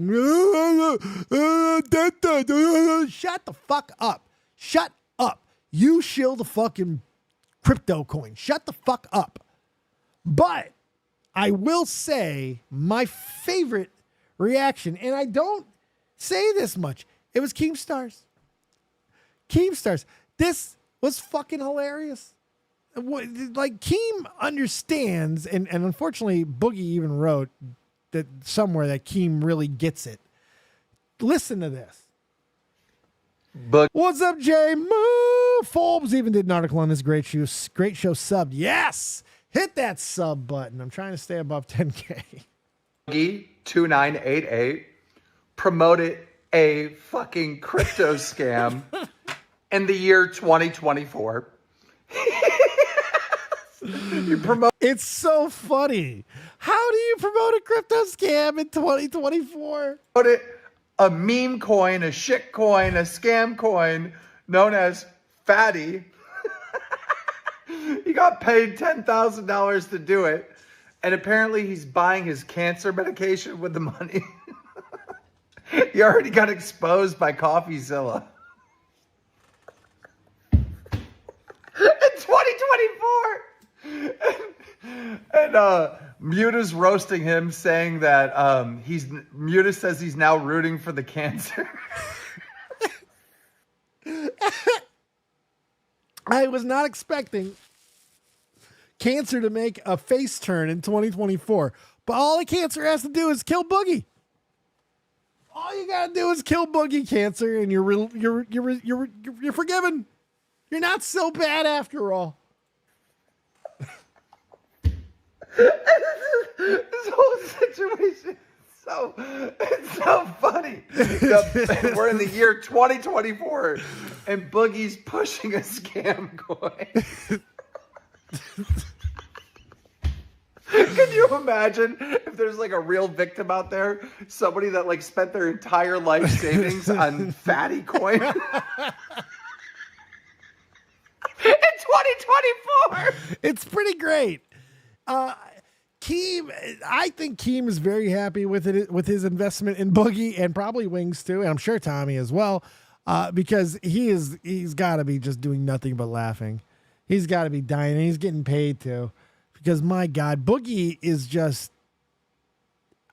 Shut the fuck up. Shut up. You shill the fucking crypto coin. Shut the fuck up. But I will say my favorite reaction, and I don't say this much, it was Keemstars. This was fucking hilarious. Like, Keem understands, and unfortunately Boogie even wrote that somewhere that Keem really gets it. Listen to this. What's up, Jay Moo? Forbes even did an article on this great show subbed. Yes! Hit that sub button. I'm trying to stay above 10K. Boogie 2988 promoted a fucking crypto scam in the year 2024. It's so funny. How do you promote a crypto scam in 2024? A meme coin, a shit coin, a scam coin known as Faddy. He got paid $10,000 to do it. And apparently he's buying his cancer medication with the money. He already got exposed by CoffeeZilla. In 2024. And Muta's roasting him, saying that Muta says he's now rooting for the cancer. I was not expecting cancer to make a face turn in 2024, But all the Cancer has to do is kill Boogie. All you gotta do is kill Boogie, Cancer, and you're forgiven. You're not so bad after all. This whole situation it's so funny. We're in the year 2024 and Boogie's pushing a scam coin. Can you imagine if there's like a real victim out there, somebody that like spent their entire life savings on Faddy coin in 2024? It's pretty great. Keem, I think Keem is very happy with it, with his investment in Boogie, and probably Wings too, and I'm sure Tommy as well, because he's got to be just doing nothing but laughing. He's got to be dying, and he's getting paid too, because my God, Boogie is just,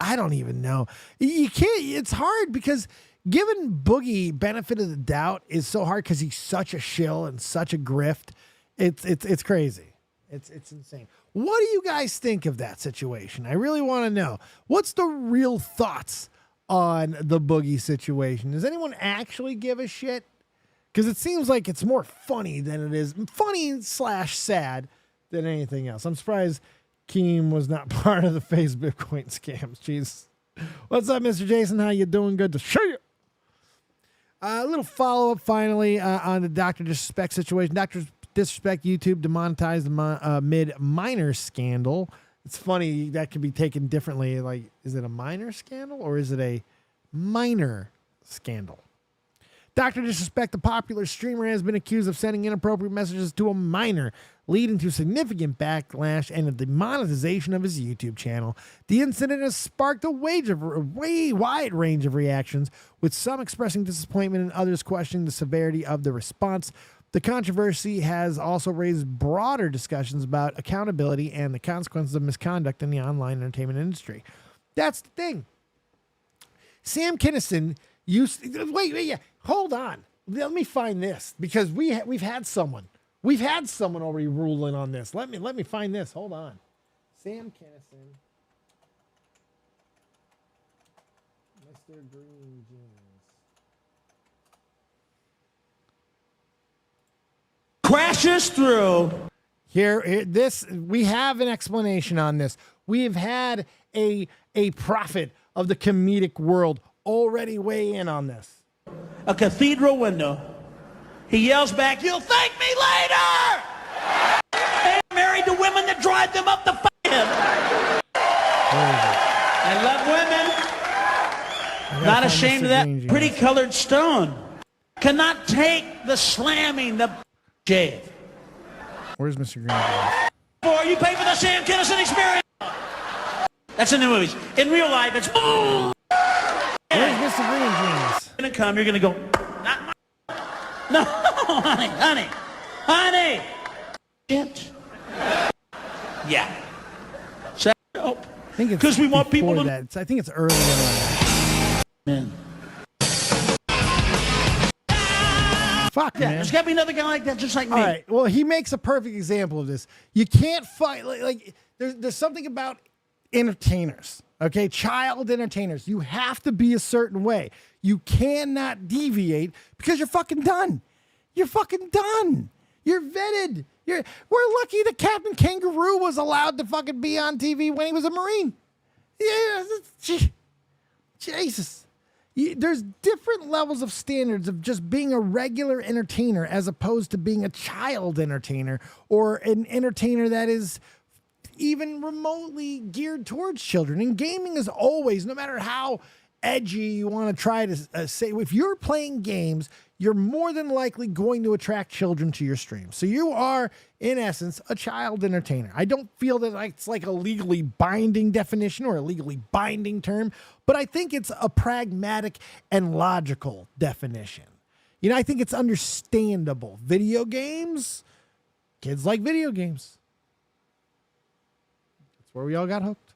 I don't even know. You can't. It's hard because giving Boogie benefit of the doubt is so hard because he's such a shill and such a grift. It's crazy. It's insane. What do you guys think of that situation? I really want to know. What's the real thoughts on the Boogie situation? Does anyone actually give a shit? Because it seems like it's more funny than it is funny/sad than anything else. I'm surprised Keem was not part of the Facebook coin scams. Jeez. What's up, Mr. Jason? How you doing? Good to show you. A little follow-up finally on the DrDisrespect situation. DrDisrespect YouTube demonetized the mid-minor scandal. It's funny, that can be taken differently. Like, is it a minor scandal or is it a minor scandal? DrDisrespect, the popular streamer, has been accused of sending inappropriate messages to a minor, leading to significant backlash and a demonetization of his YouTube channel. The incident has sparked a wide range of reactions, with some expressing disappointment and others questioning the severity of the response. The controversy has also raised broader discussions about accountability and the consequences of misconduct in the online entertainment industry. That's the thing. Sam Kinison hold on. Let me find this, because we've had someone already ruling on this. Let me find this. Hold on. Sam Kinison, Mr. Green Jeans. Crashes through. Here, this, we have an explanation on this. We've had a prophet of the comedic world already weigh in on this. A cathedral window. He yells back, "You'll thank me later!" And married to women that drive them up the f***ing. I love women. Not ashamed of that pretty colored stone. Cannot take the slamming, the shave. Where's Mr. Green? Or you pay for the Sam Kinison experience. That's in the movies. In real life, it's... Where's Mr. Green Jeans? You're gonna come, you're gonna go, not my... No, honey. Shit. Yeah. So, I think it's 'cause we want people to... that. I think it's earlier than that. Man. Fuck, yeah, man. There's gotta be another guy like that, just like me. All right. Well, he makes a perfect example of this. You can't fight like there's something about entertainers, okay? Child entertainers. You have to be a certain way. You cannot deviate because you're fucking done. You're fucking done. You're vetted. We're lucky that Captain Kangaroo was allowed to fucking be on TV when he was a Marine. Yeah, Jesus. There's different levels of standards of just being a regular entertainer as opposed to being a child entertainer or an entertainer that is even remotely geared towards children. And gaming is always, no matter how edgy you want to try to say, if you're playing games, you're more than likely going to attract children to your stream. So you are, in essence, a child entertainer. I don't feel that it's like a legally binding definition or a legally binding term, but I think it's a pragmatic and logical definition. You know, I think it's understandable. Video games, kids like video games. That's where we all got hooked.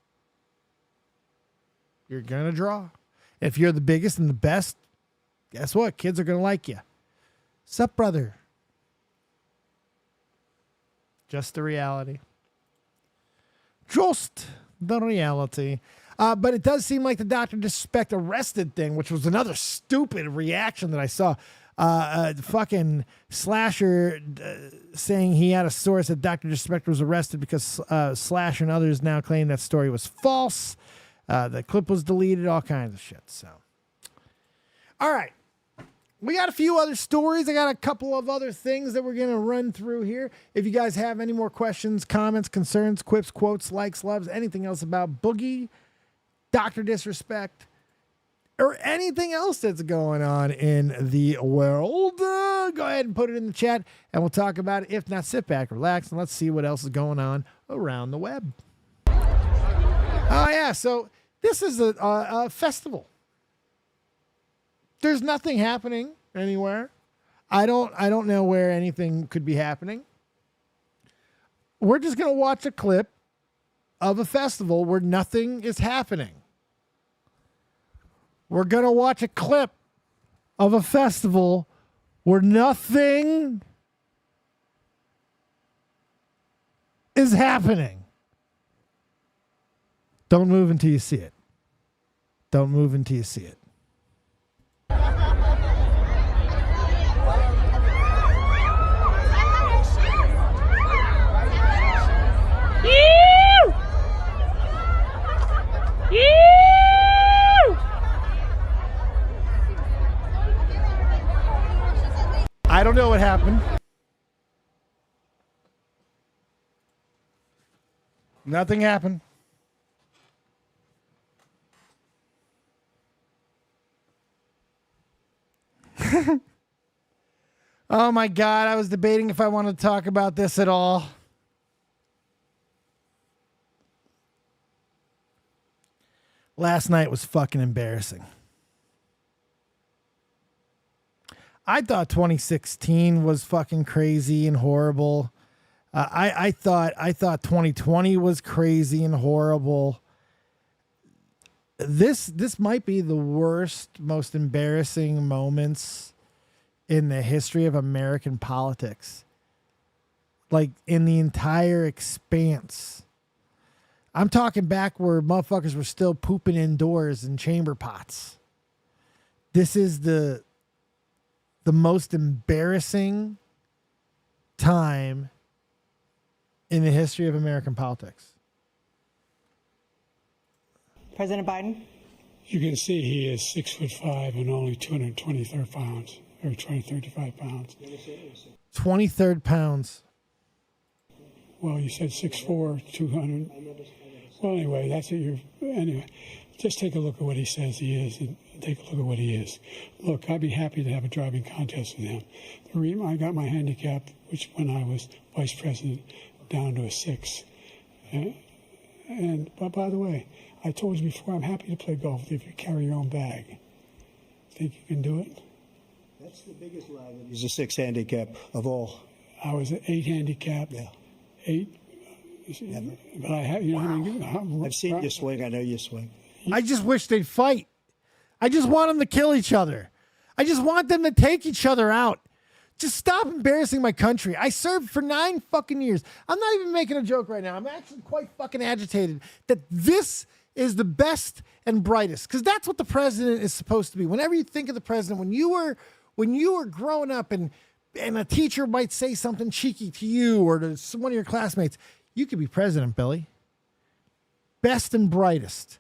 You're going to draw. If you're the biggest and the best, guess what? Kids are going to like you. Sup, brother? Just the reality. Just the reality. But it does seem like the DrDisrespect arrested thing, which was another stupid reaction that I saw. Fucking Slasher saying he had a source that DrDisrespect was arrested because Slasher and others now claim that story was false. The clip was deleted, all kinds of shit. So, all right. We got a few other stories. I got a couple of other things that we're going to run through here. If you guys have any more questions, comments, concerns, quips, quotes, likes, loves, anything else about Boogie, DrDisrespect, or anything else that's going on in the world, go ahead and put it in the chat and we'll talk about it. If not, sit back, relax, and let's see what else is going on around the web. Oh, yeah. So this is a festival. There's nothing happening anywhere. I don't know where anything could be happening. We're just going to watch a clip of a festival where nothing is happening. We're going to watch a clip of a festival where nothing is happening. Don't move until you see it. Don't move until you see it. I don't know what happened. Nothing happened. Oh my God, I was debating if I wanted to talk about this at all. Last night was fucking embarrassing. I thought 2016 was fucking crazy and horrible. I thought 2020 was crazy and horrible. This might be the worst, most embarrassing moments in the history of American politics. Like in the entire expanse. I'm talking back where motherfuckers were still pooping indoors in chamber pots. This is the most embarrassing time in the history of American politics. President Biden? You can see he is 6'5" and only 223 pounds, or 235 pounds. 23rd pounds. Well, you said 6'4", 200. Well, anyway, that's what you're. Anyway, just take a look at what he says he is, and take a look at what he is. Look, I'd be happy to have a driving contest with him. The reason I got my handicap, which when I was vice president, down to a 6. But by the way, I told you before, I'm happy to play golf if you carry your own bag. Think you can do it? That's the biggest lie. He's a 6 handicap of all. I was an 8 handicap. Yeah. 8. Yeah. But I have, you know, I've seen you swing. I know you swing. I just wish they'd fight. I just want them to kill each other. I just want them to take each other out. Just stop embarrassing my country. I served for 9 fucking years. I'm not even making a joke right now. I'm actually quite fucking agitated that this is the best and brightest, because that's what the president is supposed to be. Whenever you think of the president, when you were growing up and a teacher might say something cheeky to you or to one of your classmates, you could be president, Billy. Best and brightest.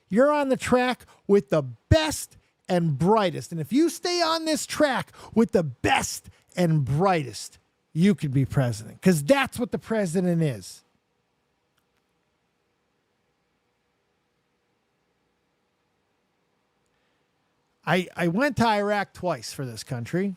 You're on the track with the best and brightest. And if you stay on this track with the best and brightest, you could be president, because that's what the president is. I went to Iraq twice for this country.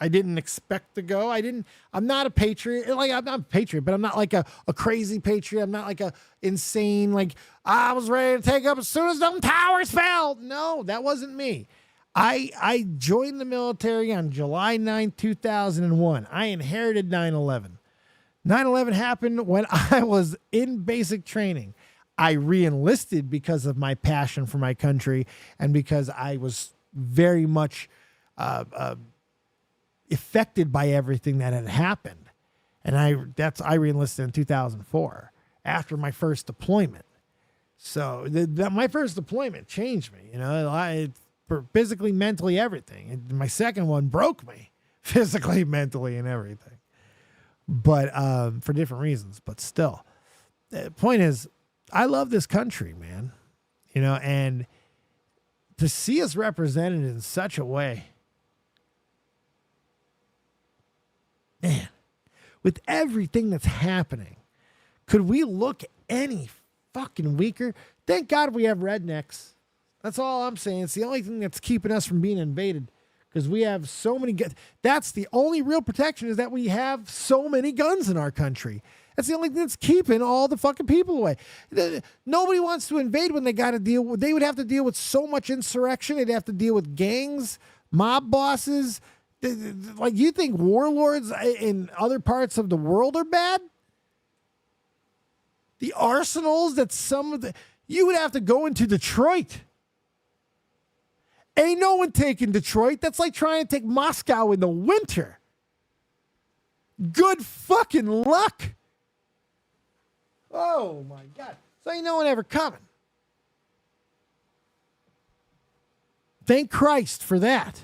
I didn't expect to go. I'm not a patriot. Like, I'm not a patriot, but I'm not like a crazy patriot. I'm not like a insane, like, I was ready to take up as soon as them towers fell. No, that wasn't me. I joined the military on July 9th, 2001. I inherited 9/11. 9/11 happened when I was in basic training. I re-enlisted because of my passion for my country and because I was very much affected by everything that had happened. And I re-enlisted in 2004. after my first deployment. So my first deployment changed me, for physically, mentally, everything. And my second one broke me physically, mentally, and everything. But for different reasons, but still. The point is, I love this country, man. And to see us represented in such a way, man, with everything that's happening, could we look any fucking weaker? Thank God we have rednecks. That's all I'm saying. It's the only thing that's keeping us from being invaded, because we have so many guns. That's the only real protection, is that we have so many guns in our country. That's the only thing that's keeping all the fucking people away. Nobody wants to invade when they got to deal with, they would have to deal with so much insurrection. They'd have to deal with gangs, mob bosses. Like, you think warlords in other parts of the world are bad? The arsenals that you would have to go into Detroit. Ain't no one taking Detroit. That's like trying to take Moscow in the winter. Good fucking luck. Oh my God. So ain't no one ever coming. Thank Christ for that.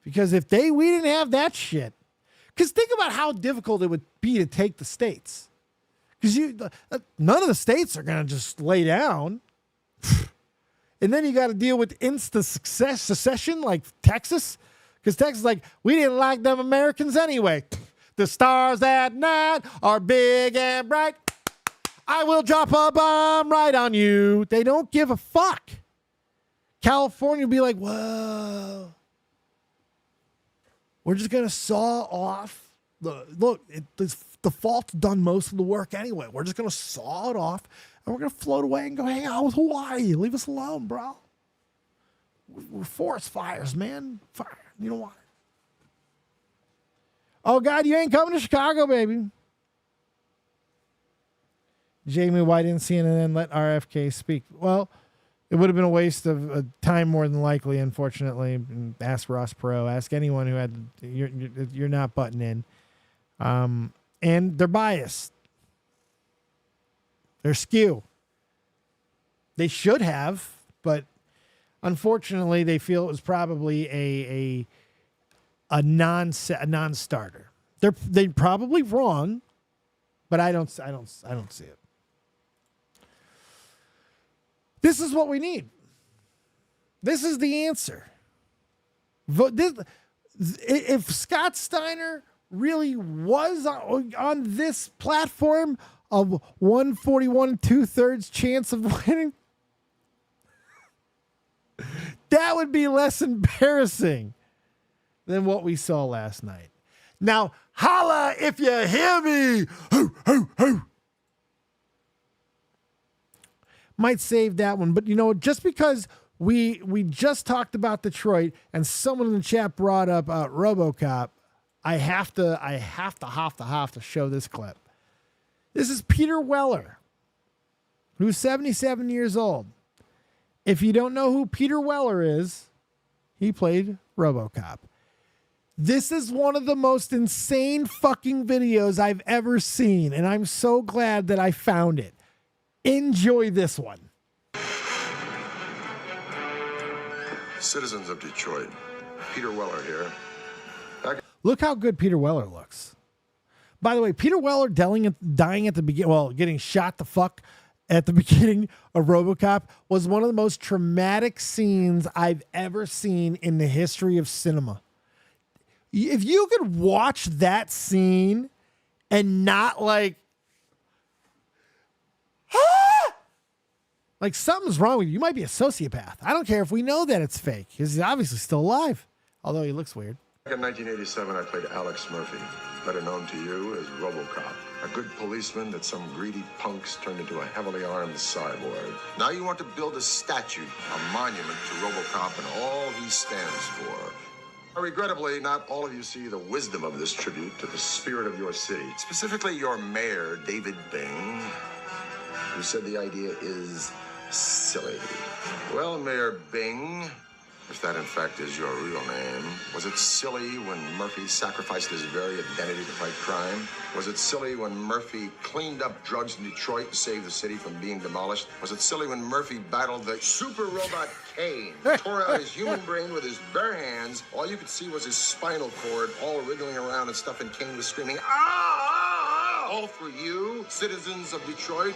Because if we didn't have that shit, because think about how difficult it would be to take the states. Because none of the states are going to just lay down. And then you got to deal with secession like Texas. Because Texas is like, we didn't like them Americans anyway. The stars at night are big and bright. I will drop a bomb right on you. They don't give a fuck. California will be like, whoa. We're just going to saw off. Look, the fault's done most of the work anyway. We're just going to saw it off, and we're going to float away and go hang out with Hawaii. Leave us alone, bro. We're forest fires, man. Fire. You don't want it. Oh, God, you ain't coming to Chicago, baby. Jamie, why didn't CNN let RFK speak? Well, it would have been a waste of time more than likely, unfortunately. Ask Ross Perot. Ask anyone who had... You're not butting in. And they're biased. They're skew. They should have, but unfortunately, they feel it was probably a non-starter. They're probably wrong, but I don't see it. This is what we need. This is the answer. If Scott Steiner really was on this platform of 141 2/3 chance of winning, that would be less embarrassing than what we saw last night. Now, holla if you hear me. Hoo, hoo, hoo. Might save that one, but just because we just talked about Detroit and someone in the chat brought up RoboCop, I have to show this clip. This is Peter Weller, who's 77 years old. If you don't know who Peter Weller is, he played RoboCop. This is one of the most insane fucking videos I've ever seen, and I'm so glad that I found it. Enjoy this one. Citizens of Detroit, Peter Weller here. Look how good Peter Weller looks. By the way, Peter Weller dying at the beginning, getting shot the fuck at the beginning of RoboCop was one of the most traumatic scenes I've ever seen in the history of cinema. If you could watch that scene and not like something's wrong with you. You might be a sociopath. I don't care if we know that it's fake. He's obviously still alive, although he looks weird. Back in 1987, I played Alex Murphy, better known to you as RoboCop, a good policeman that some greedy punks turned into a heavily armed cyborg. Now you want to build a statue, a monument to RoboCop and all he stands for. Regrettably, not all of you see the wisdom of this tribute to the spirit of your city, specifically your mayor, David Bing, who said the idea is silly. Well, Mayor Bing, if that in fact is your real name? Was it silly when Murphy sacrificed his very identity to fight crime? Was it silly when Murphy cleaned up drugs in Detroit to save the city from being demolished? Was it silly when Murphy battled the super robot Kane, tore out his human brain with his bare hands? All you could see was his spinal cord all wriggling around and stuff, and Kane was screaming, "Ah! Ah, ah!" All for you, citizens of Detroit.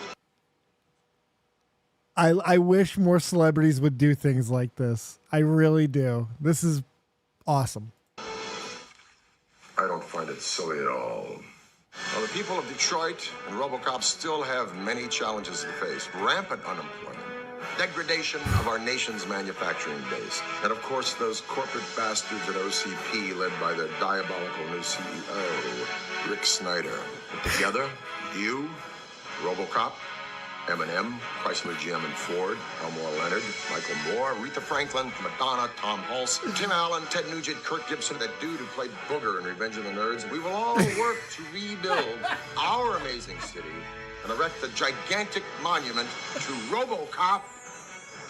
I wish more celebrities would do things like this. I really do. This is awesome. I don't find it silly at all. Well, the people of Detroit and RoboCop still have many challenges to face. Rampant unemployment, degradation of our nation's manufacturing base, and of course those corporate bastards at OCP led by their diabolical new CEO, Rick Snyder. But together, you, RoboCop, Eminem, Chrysler, GM, and Ford, Elmore Leonard, Michael Moore, Aretha Franklin, Madonna, Tom Hulse, Tim Allen, Ted Nugent, Kirk Gibson, that dude who played Booger in Revenge of the Nerds. We will all work to rebuild our amazing city and erect the gigantic monument to RoboCop,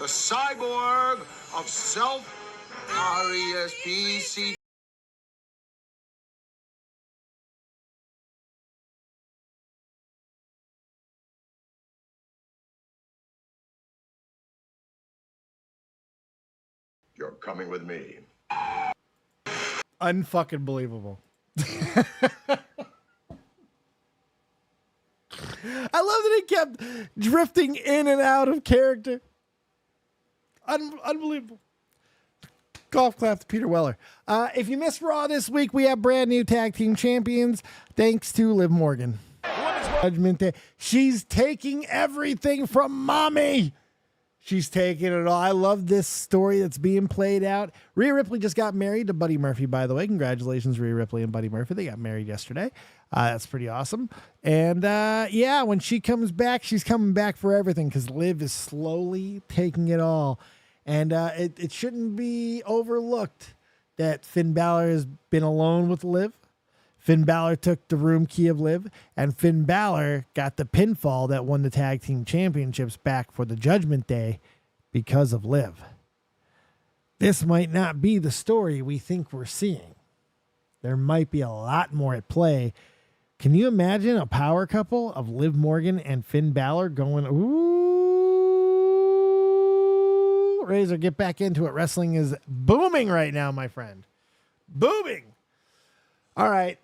the cyborg of self-RESPC. You're coming with me. Unfucking believable. I love that he kept drifting in and out of character. Unbelievable. Golf clap to Peter Weller. If you missed Raw this week, we have brand new tag team champions thanks to Liv Morgan. Judgment Day. She's taking everything from mommy. She's taking it all. I love this story that's being played out. Rhea Ripley just got married to Buddy Murphy, by the way. Congratulations, Rhea Ripley and Buddy Murphy. They got married yesterday. That's pretty awesome. And yeah, when she comes back, she's coming back for everything because Liv is slowly taking it all. And it shouldn't be overlooked that Finn Balor has been alone with Liv. Finn Balor took the room key of Liv, and Finn Balor got the pinfall that won the tag team championships back for the Judgment Day because of Liv. This might not be the story we think we're seeing. There might be a lot more at play. Can you imagine a power couple of Liv Morgan and Finn Balor going, ooh, Razor, get back into it. Wrestling is booming right now, my friend. Booming. All right.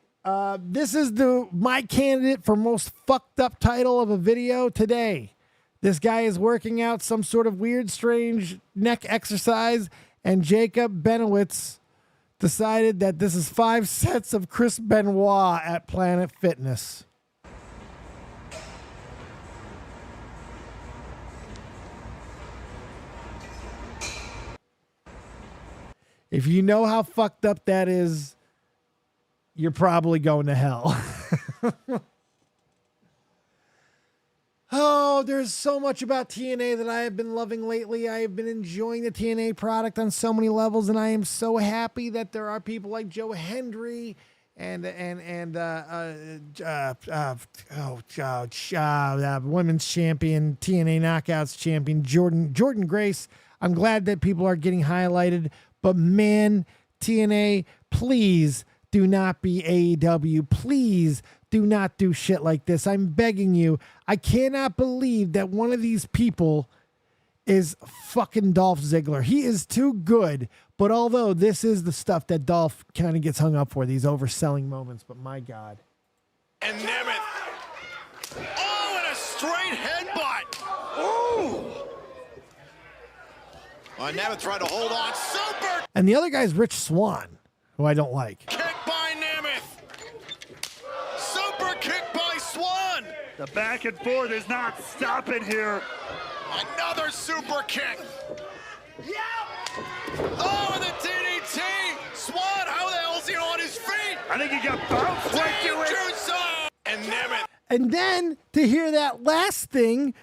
This is my candidate for most fucked up title of a video today. This guy is working out some sort of weird, strange neck exercise, and Jacob Benowitz decided that this is 5 sets of Chris Benoit at Planet Fitness. If you know how fucked up that is, you're probably going to hell. Oh, there's so much about TNA that I have been loving lately. I have been enjoying the TNA product on so many levels, and I am so happy that there are people like Joe Hendry and women's champion, TNA Knockouts champion, Jordan Grace. I'm glad that people are getting highlighted, but man, TNA, please do not be AEW. Please do not do shit like this. I'm begging you. I cannot believe that one of these people is fucking Dolph Ziggler. He is too good. But although this is the stuff that Dolph kind of gets hung up for, these overselling moments, but my God. And Nemeth. Oh, and a straight headbutt. Ooh. Well, Nemeth tried to hold on. Super. And the other guy's Rich Swann, who I don't like. Kick by Nemeth. Super kick by Swann. The back and forth is not stopping here. Another super kick. Yeah. Oh, and the DDT. Swann, how the hell is he on his feet? I think he got bounced right to it. And Nemeth. And then to hear that last thing,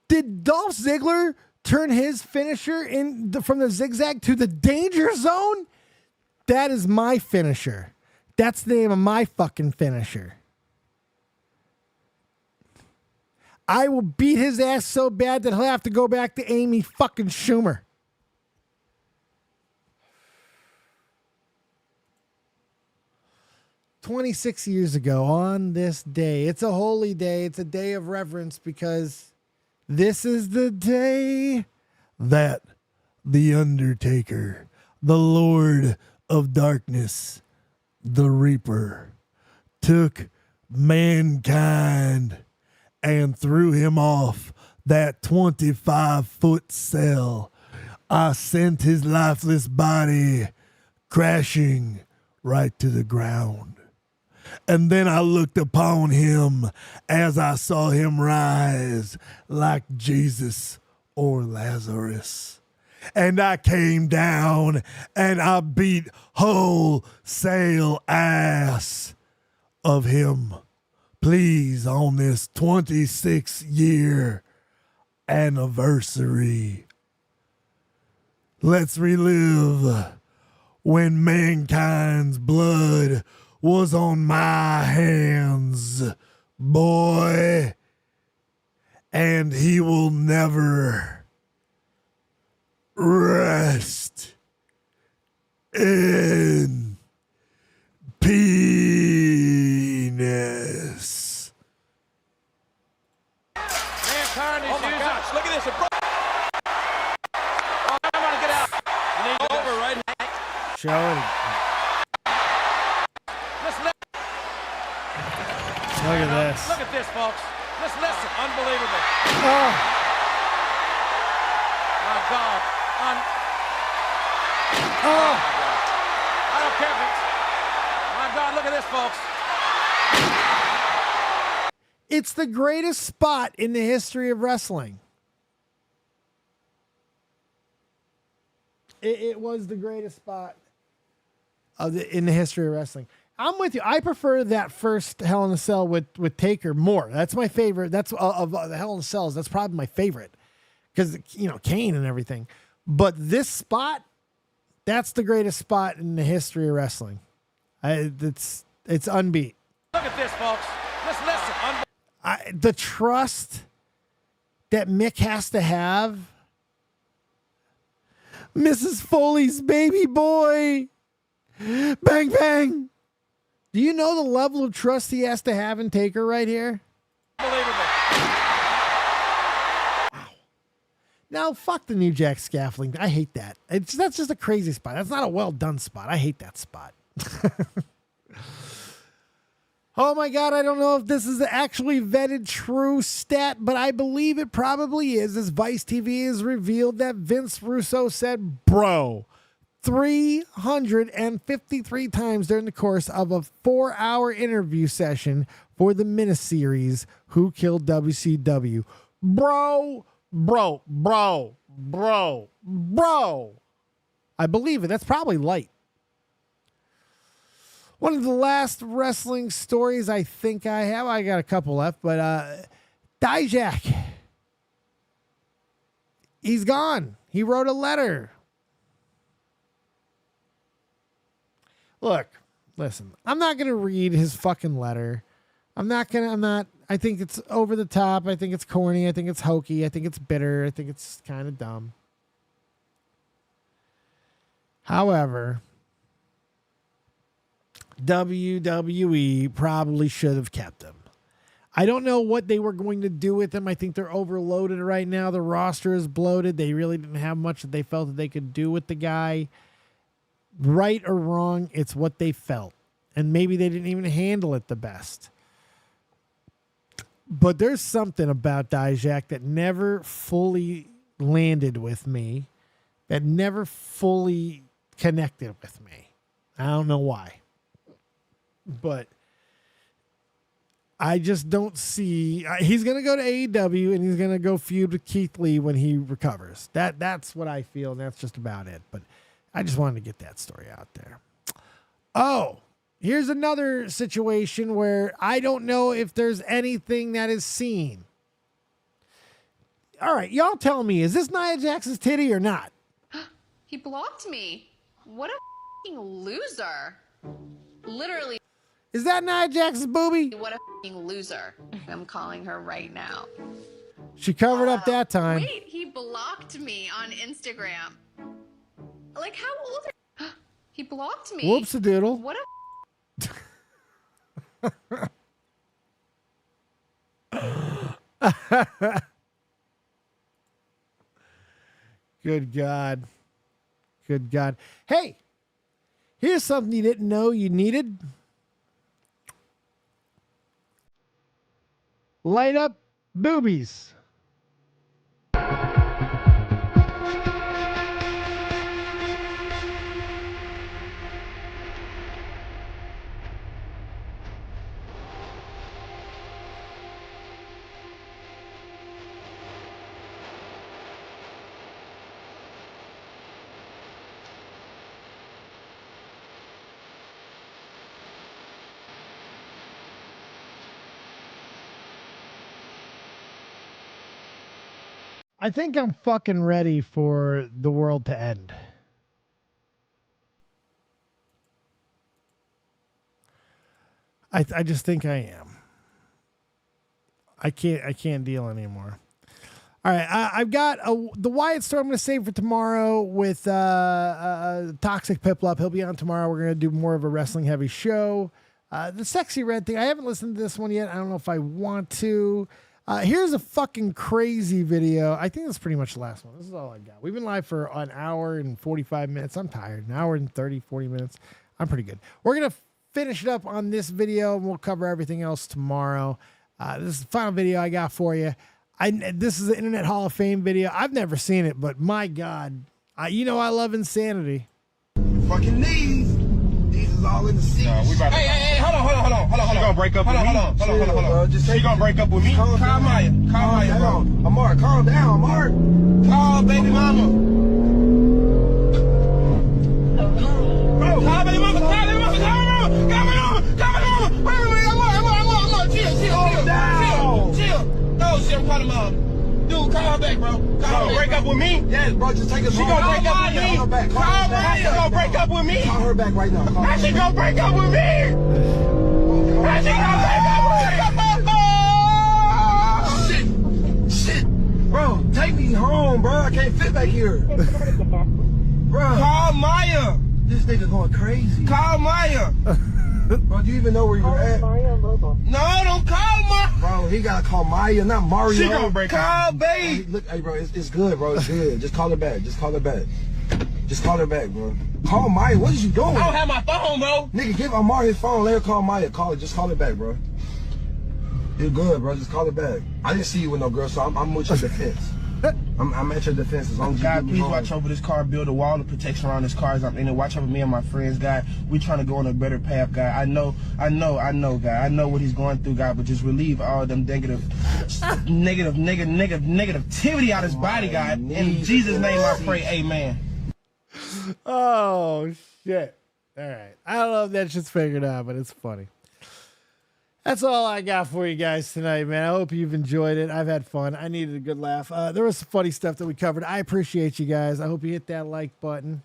did Dolph Ziggler turn his finisher from the zigzag to the danger zone? That is my finisher. That's the name of my fucking finisher. I will beat his ass so bad that he'll have to go back to Amy fucking Schumer. 26 years ago on this day. It's a holy day. It's a day of reverence because this is the day that the Undertaker, the Lord of Darkness, the Reaper, took mankind and threw him off that 25-foot cell. I sent his lifeless body crashing right to the ground. And then I looked upon him as I saw him rise like Jesus or Lazarus. And I came down and I beat wholesale ass of him. Please, on this 26-year anniversary, let's relive when mankind's blood was on my hands, boy, and he will never rest in penis. Mankind is using. Gosh, look at this. Oh, I'm gonna get out. You need to over right now. Show it. Look at this. Look at this, folks. Just listen. Unbelievable. Oh. My God. Oh. I don't care if it's. My God, look at this, folks. It's the greatest spot in the history of wrestling. It was the greatest spot in the history of wrestling. I'm with you. I prefer that first Hell in a Cell with Taker more. That's my favorite. That's of the Hell in a Cells. That's probably my favorite because, Kane and everything. But this spot, that's the greatest spot in the history of wrestling. It's unbeat. Look at this, folks. Just listen. The trust that Mick has to have. Mrs. Foley's baby boy. Bang, bang. Do you know the level of trust he has to have in Taker right here? Unbelievable. Wow. Now, fuck the New Jack scaffolding. I hate that. That's just a crazy spot. That's not a well done spot. I hate that spot. Oh my God, I don't know if this is actually vetted true stat, but I believe it probably is, as Vice TV has revealed that Vince Russo said, bro, 353 times during the course of a 4-hour interview session for the miniseries Who Killed WCW. Bro. I believe it. That's probably light. One of the last wrestling stories I think I have, I got a couple left, but Dijak, he's gone. He wrote a letter. Look, listen, I'm not going to read his fucking letter. I think it's over the top. I think it's corny. I think it's hokey. I think it's bitter. I think it's kind of dumb. However, WWE probably should have kept him. I don't know what they were going to do with him. I think they're overloaded right now. The roster is bloated. They really didn't have much that they felt that they could do with the guy. Right or wrong, it's what they felt. And maybe they didn't even handle it the best. But there's something about Dijak that never fully landed with me, that never fully connected with me. I don't know why. But I just don't see. He's going to go to AEW and he's going to go feud with Keith Lee when he recovers. That's what I feel, and that's just about it. But I just wanted to get that story out there. Oh, here's another situation where I don't know if there's anything that is seen. All right, y'all tell me, is this Nia Jax's titty or not? He blocked me. What a f***ing loser. Literally. Is that Nia Jax's boobie? What a f***ing loser. I'm calling her right now. She covered up that time. Wait, he blocked me on Instagram. Like, how old are you? He blocked me. Whoops-a-doodle. What a Good God. Good God. Hey, here's something you didn't know you needed. Light up boobies. I think I'm fucking ready for the world to end. I just think I am. I can't deal anymore. All right, I've got the Wyatt story I'm going to save for tomorrow with Toxic Piplup. He'll be on tomorrow. We're going to do more of a wrestling heavy show. The Sexy Red thing, I haven't listened to this one yet. I don't know if I want to. Here's a fucking crazy video. I think that's pretty much the last one. This is all I got. We've been live for an hour and 45 minutes. I'm tired. An hour and 30, 40 minutes. I'm pretty good. We're going to finish it up on this video, and we'll cover everything else tomorrow. This is the final video I got for you. This is the Internet Hall of Fame video. I've never seen it, but my God. You know I love insanity. Fucking knees. These is all in the seat. Hey, hold on. She gonna break up with me. Hold on. She gonna break up with me. Call Maya, bro. Amar, calm down, Amar. Call baby mama. Bro, call baby mama. Wait, chill. No, she don't call him up. Dude, call her back, bro. Call her break up with me? Yes, bro, just take it. She gonna break up with me. Call Maya. She gonna break up with me. Call her back right now. How she gonna break up with me? How she gonna break up with me? Shit. Bro, take me home, bro. I can't fit back here. Bro. Call Maya. This nigga going crazy. Call Maya. Bro, do you even know where you're at? No, don't call Maya. Bro, he gotta call Maya, not Mario. She gonna break up. Call babe. Look, hey, bro, it's good, bro. It's good. Just call her back. Just call her back, bro. Call Maya. What is you doing? I don't have my phone, bro. Nigga, give Amar his phone. Let her call Maya. Call it. Just call her back, bro. You're good, bro. Just call her back. I didn't see you with no girl, so I'm with your defense. I'm at your defense as long as you give me please home. Watch over this car, build a wall of protection around this car as I'm in it. Watch over me and my friends, guy. We trying to go on a better path, guy. I know, guy. I know what he's going through, guy, but just relieve all them negativity out of his body, guy. In Jesus' name I pray, amen. Oh, shit. All right. I don't know if that's just figured out, but it's funny. That's all I got for you guys tonight, man. I hope you've enjoyed it. I've had fun. I needed a good laugh. There was some funny stuff that we covered. I appreciate you guys. I hope you hit that like button.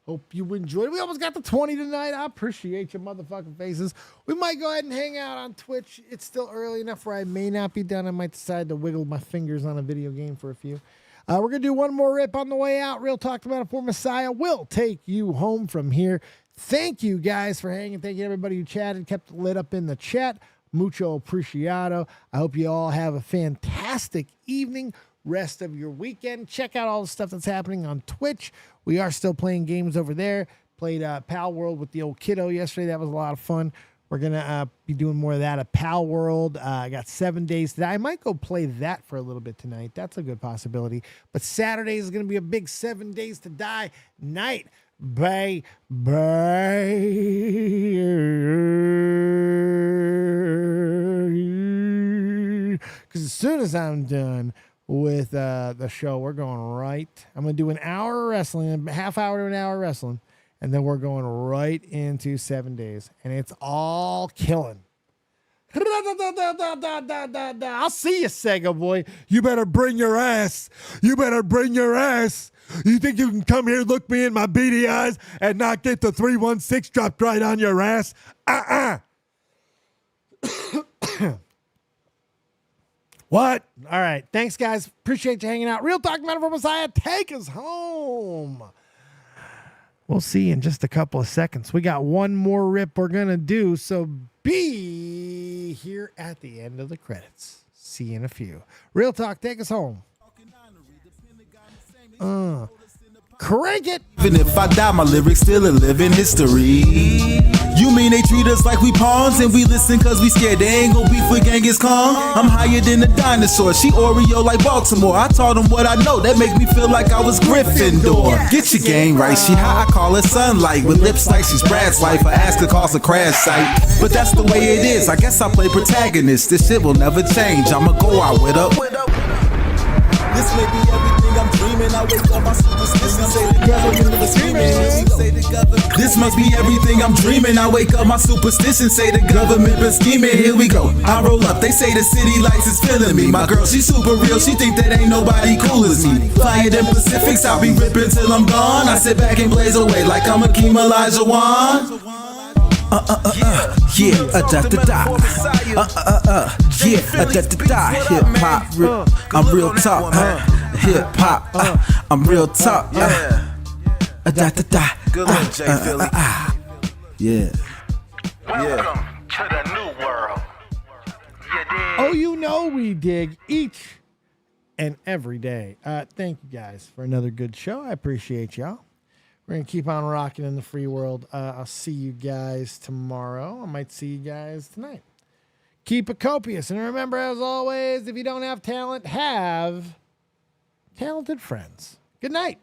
Hope you enjoyed it. We almost got to 20 tonight. I appreciate your motherfucking faces. We might go ahead and hang out on Twitch. It's still early enough where I may not be done. I might decide to wiggle my fingers on a video game for a few. We're going to do one more rip on the way out. Real Talk to Metaphor Messiah will take you home from here. Thank you guys for hanging. Thank you everybody who chatted, kept it lit up in the chat. Mucho apreciado. I hope you all have a fantastic evening, rest of your weekend. Check out all the stuff that's happening on Twitch. We are still playing games over there. Played Pal World with the old kiddo yesterday. That was a lot of fun. We're going to be doing more of that at Pal World. I got 7 days today. I might go play that for a little bit tonight. That's a good possibility. But Saturday is going to be a big 7 days to die night. Bye. Because as soon as I'm done with the show, we're going right. I'm going to do an hour of wrestling, a half hour to an hour of wrestling, and then we're going right into 7 days. And it's all killing. I'll see you, Sega boy. You better bring your ass. You think you can come here, look me in my beady eyes, and not get the 316 dropped right on your ass? What? All right. Thanks, guys. Appreciate you hanging out. Real Talk Metaphor Messiah, take us home. We'll see you in just a couple of seconds. We got one more rip we're going to do, so be here at the end of the credits. See you in a few. Real Talk, take us home. Crank it. Even if I die, my lyrics still a living history. You mean they treat us like we pawns and we listen cause we scared they ain't gon' beef with Genghis Khan? I'm higher than a dinosaur, she Oreo like Baltimore. I taught them what I know, that make me feel like I was Gryffindor. Get your game right, she high, I call her sunlight. With lips like she's Brad's wife, I ask her cause a crash site. But that's the way it is, I guess I play protagonist. This shit will never change, I'ma go out with her. This may be everything I'm dreaming. I wake up, my superstition say the government is scheming. This must be everything I'm dreaming. I wake up, my superstition say the government been scheming. Here we go. I roll up, they say the city lights is feeling me. My girl, she super real. She think that ain't nobody cool as me. Flyer than Pacifics, I'll be ripping till I'm gone. I sit back and blaze away like I'm Akeem Olajuwon. Yeah, da da da. Yeah, da da da. Hip hop, I'm real talk. Hip hop, I'm real talk. Da da da. Good luck, Jay Philly. Yeah. Welcome to the new world. Oh, you know we dig each and every day. Thank you guys for another good show. I appreciate y'all. We're going to keep on rocking in the free world. I'll see you guys tomorrow. I might see you guys tonight. Keep it copious. And remember, as always, if you don't have talent, have talented friends. Good night.